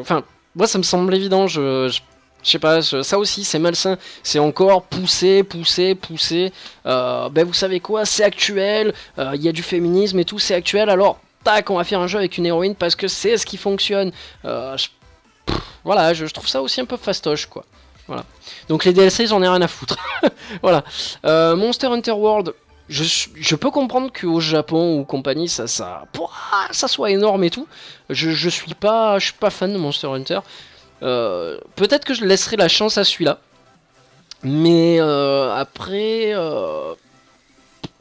Enfin, moi, ça me semble évident, je sais pas, ça aussi, c'est malsain. C'est encore pousser. Ben, vous savez quoi, c'est actuel, il y a du féminisme et tout, c'est actuel, alors... Tac, on va faire un jeu avec une héroïne parce que c'est ce qui fonctionne. Voilà, je trouve ça aussi un peu fastoche, quoi. Voilà. Donc les DLC, j'en ai rien à foutre. Voilà. Monster Hunter World, je peux comprendre qu'au Japon ou compagnie, ça soit énorme et tout. Je suis pas fan de Monster Hunter. Peut-être que je laisserai la chance à celui-là. Mais après...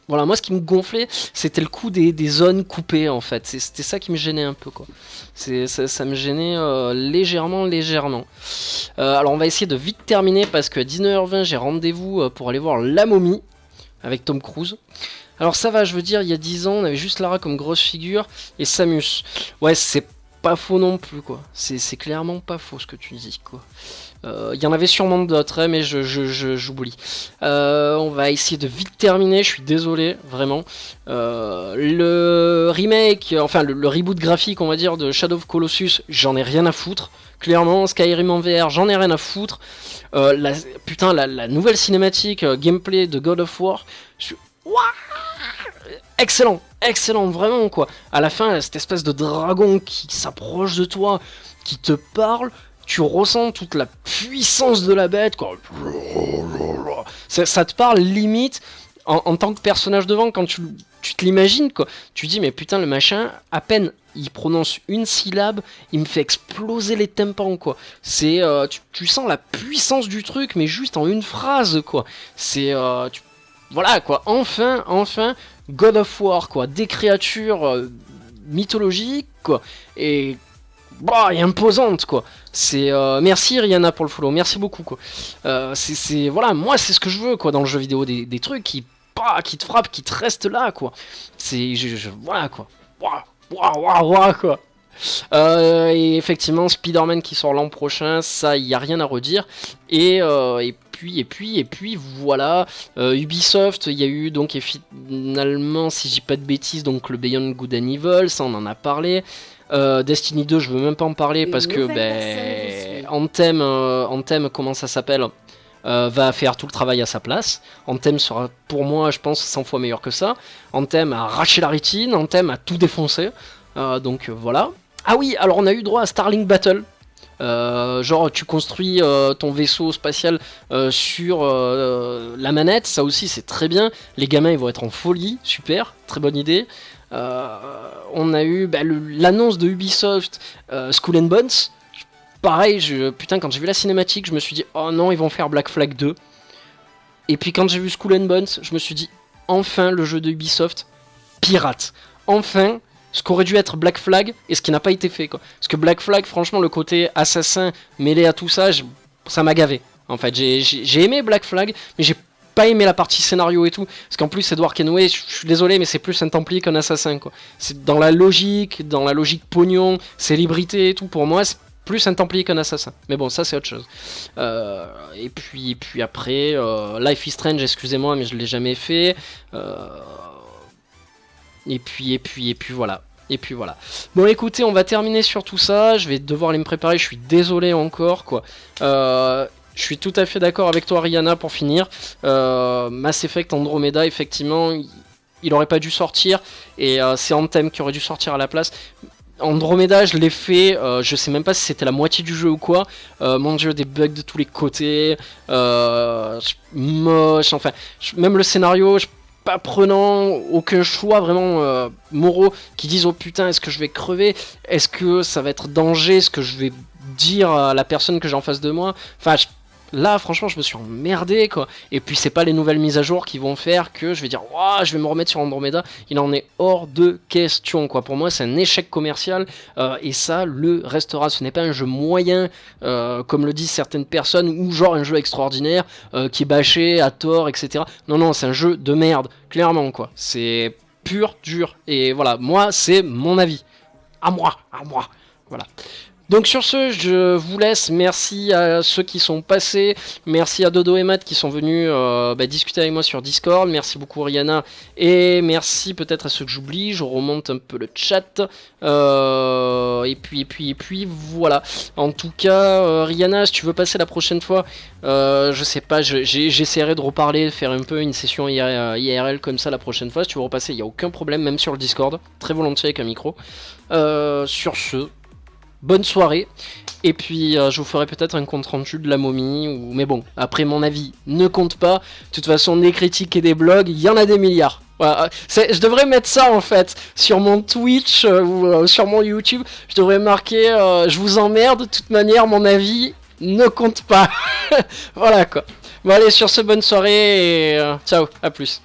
Voilà, moi ce qui me gonflait, c'était le coup des zones coupées en fait. C'était ça qui me gênait un peu, quoi. Ça me gênait légèrement. Alors on va essayer de vite terminer parce que 19h20 j'ai rendez-vous pour aller voir La Momie avec Tom Cruise. Alors ça va, je veux dire, il y a 10 ans on avait juste Lara comme grosse figure et Samus. Ouais, c'est pas faux non plus, quoi. C'est clairement pas faux ce que tu dis, quoi. Il y en avait sûrement d'autres, hein, mais j'oublie. On va essayer de vite terminer, je suis désolé, vraiment. Le remake, enfin le reboot graphique, on va dire, de Shadow of Colossus, j'en ai rien à foutre. Clairement, Skyrim en VR, j'en ai rien à foutre. La nouvelle cinématique gameplay de God of War, excellent, vraiment, quoi. À la fin, cette espèce de dragon qui s'approche de toi, qui te parle... Tu ressens toute la puissance de la bête, quoi. Ça te parle limite en tant que personnage devant, quand tu te l'imagines, quoi. Tu dis, mais putain, le machin, à peine il prononce une syllabe, il me fait exploser les tympans, quoi. Tu sens la puissance du truc, mais juste en une phrase, quoi. Voilà, quoi. Enfin, God of War, quoi. Des créatures mythologiques, quoi. Et imposante, quoi. Merci Rihanna pour le follow, merci beaucoup, quoi. Voilà, moi c'est ce que je veux, quoi, dans le jeu vidéo, des trucs qui te frappent, qui te restent là, quoi. Voilà, quoi. Waouh, quoi. Et effectivement, Spider-Man qui sort l'an prochain, ça, il n'y a rien à redire. Et puis voilà, Ubisoft, il y a eu donc finalement, si je dis pas de bêtises, donc le Beyond Good and Evil, ça on en a parlé. Destiny 2, je veux même pas en parler parce que Anthem, comment ça s'appelle, va faire tout le travail à sa place. Anthem sera pour moi, je pense, 100 fois meilleur que ça. Anthem a arraché la rétine, Anthem a tout défoncé. Donc voilà. Ah oui, alors on a eu droit à Starlink Battle. Genre tu construis ton vaisseau spatial sur la manette, ça aussi c'est très bien. Les gamins ils vont être en folie, super, très bonne idée. On a eu l'annonce de Ubisoft Skull and Bones. Pareil, putain, quand j'ai vu la cinématique, je me suis dit oh non, ils vont faire Black Flag 2. Et puis quand j'ai vu Skull and Bones, je me suis dit enfin le jeu de Ubisoft pirate. Enfin ce qu'aurait dû être Black Flag et ce qui n'a pas été fait, quoi. Parce que Black Flag, franchement, le côté assassin mêlé à tout ça, ça m'a gavé. En fait, j'ai aimé Black Flag, mais j'ai pas aimé la partie scénario et tout. Parce qu'en plus, Edward Kenway, je suis désolé, mais c'est plus un Templier qu'un assassin, quoi. C'est dans la logique pognon, célébrité et tout. Pour moi, c'est plus un Templier qu'un assassin. Mais bon, ça c'est autre chose. Et puis après, Life is Strange, excusez-moi, mais je l'ai jamais fait. Et puis voilà. Et puis voilà. Bon écoutez, on va terminer sur tout ça. Je vais devoir aller me préparer. Je suis désolé encore, quoi. Je suis tout à fait d'accord avec toi, Rihanna, pour finir. Mass Effect Andromeda, effectivement, il aurait pas dû sortir. Et c'est Anthem qui aurait dû sortir à la place. Andromeda, je l'ai fait, je sais même pas si c'était la moitié du jeu ou quoi. Mon dieu, des bugs de tous les côtés. Moche, enfin, même le scénario, pas prenant, aucun choix vraiment moraux qui disent oh putain, est-ce que je vais crever, est-ce que ça va être danger, est-ce que je vais dire à la personne que j'ai en face de moi, enfin là franchement je me suis emmerdé, quoi. Et puis c'est pas les nouvelles mises à jour qui vont faire que je vais dire oh, je vais me remettre sur Andromeda, il en est hors de question, quoi. Pour moi c'est un échec commercial et ça le restera. Ce n'est pas un jeu moyen comme le disent certaines personnes, ou genre un jeu extraordinaire qui est bâché à tort, etc. Non, c'est un jeu de merde, clairement, quoi. C'est pur, dur, et voilà, moi c'est mon avis. À moi, voilà. Donc sur ce, je vous laisse. Merci à ceux qui sont passés. Merci à Dodo et Matt qui sont venus discuter avec moi sur Discord. Merci beaucoup Rihanna. Et merci peut-être à ceux que j'oublie. Je remonte un peu le chat. Et puis voilà. En tout cas, Rihanna, si tu veux passer la prochaine fois, je sais pas, j'essaierai de reparler, faire un peu une session IRL comme ça la prochaine fois. Si tu veux repasser, il n'y a aucun problème, même sur le Discord. Très volontiers avec un micro. Sur ce... Bonne soirée, et puis je vous ferai peut-être un compte rendu de la momie, mais bon, après mon avis ne compte pas, de toute façon des critiques et des blogs, il y en a des milliards. Voilà. Je devrais mettre ça en fait, sur mon Twitch ou sur mon YouTube, je devrais marquer je vous emmerde, de toute manière mon avis ne compte pas. Voilà quoi. Bon allez, sur ce, bonne soirée, et ciao, à plus.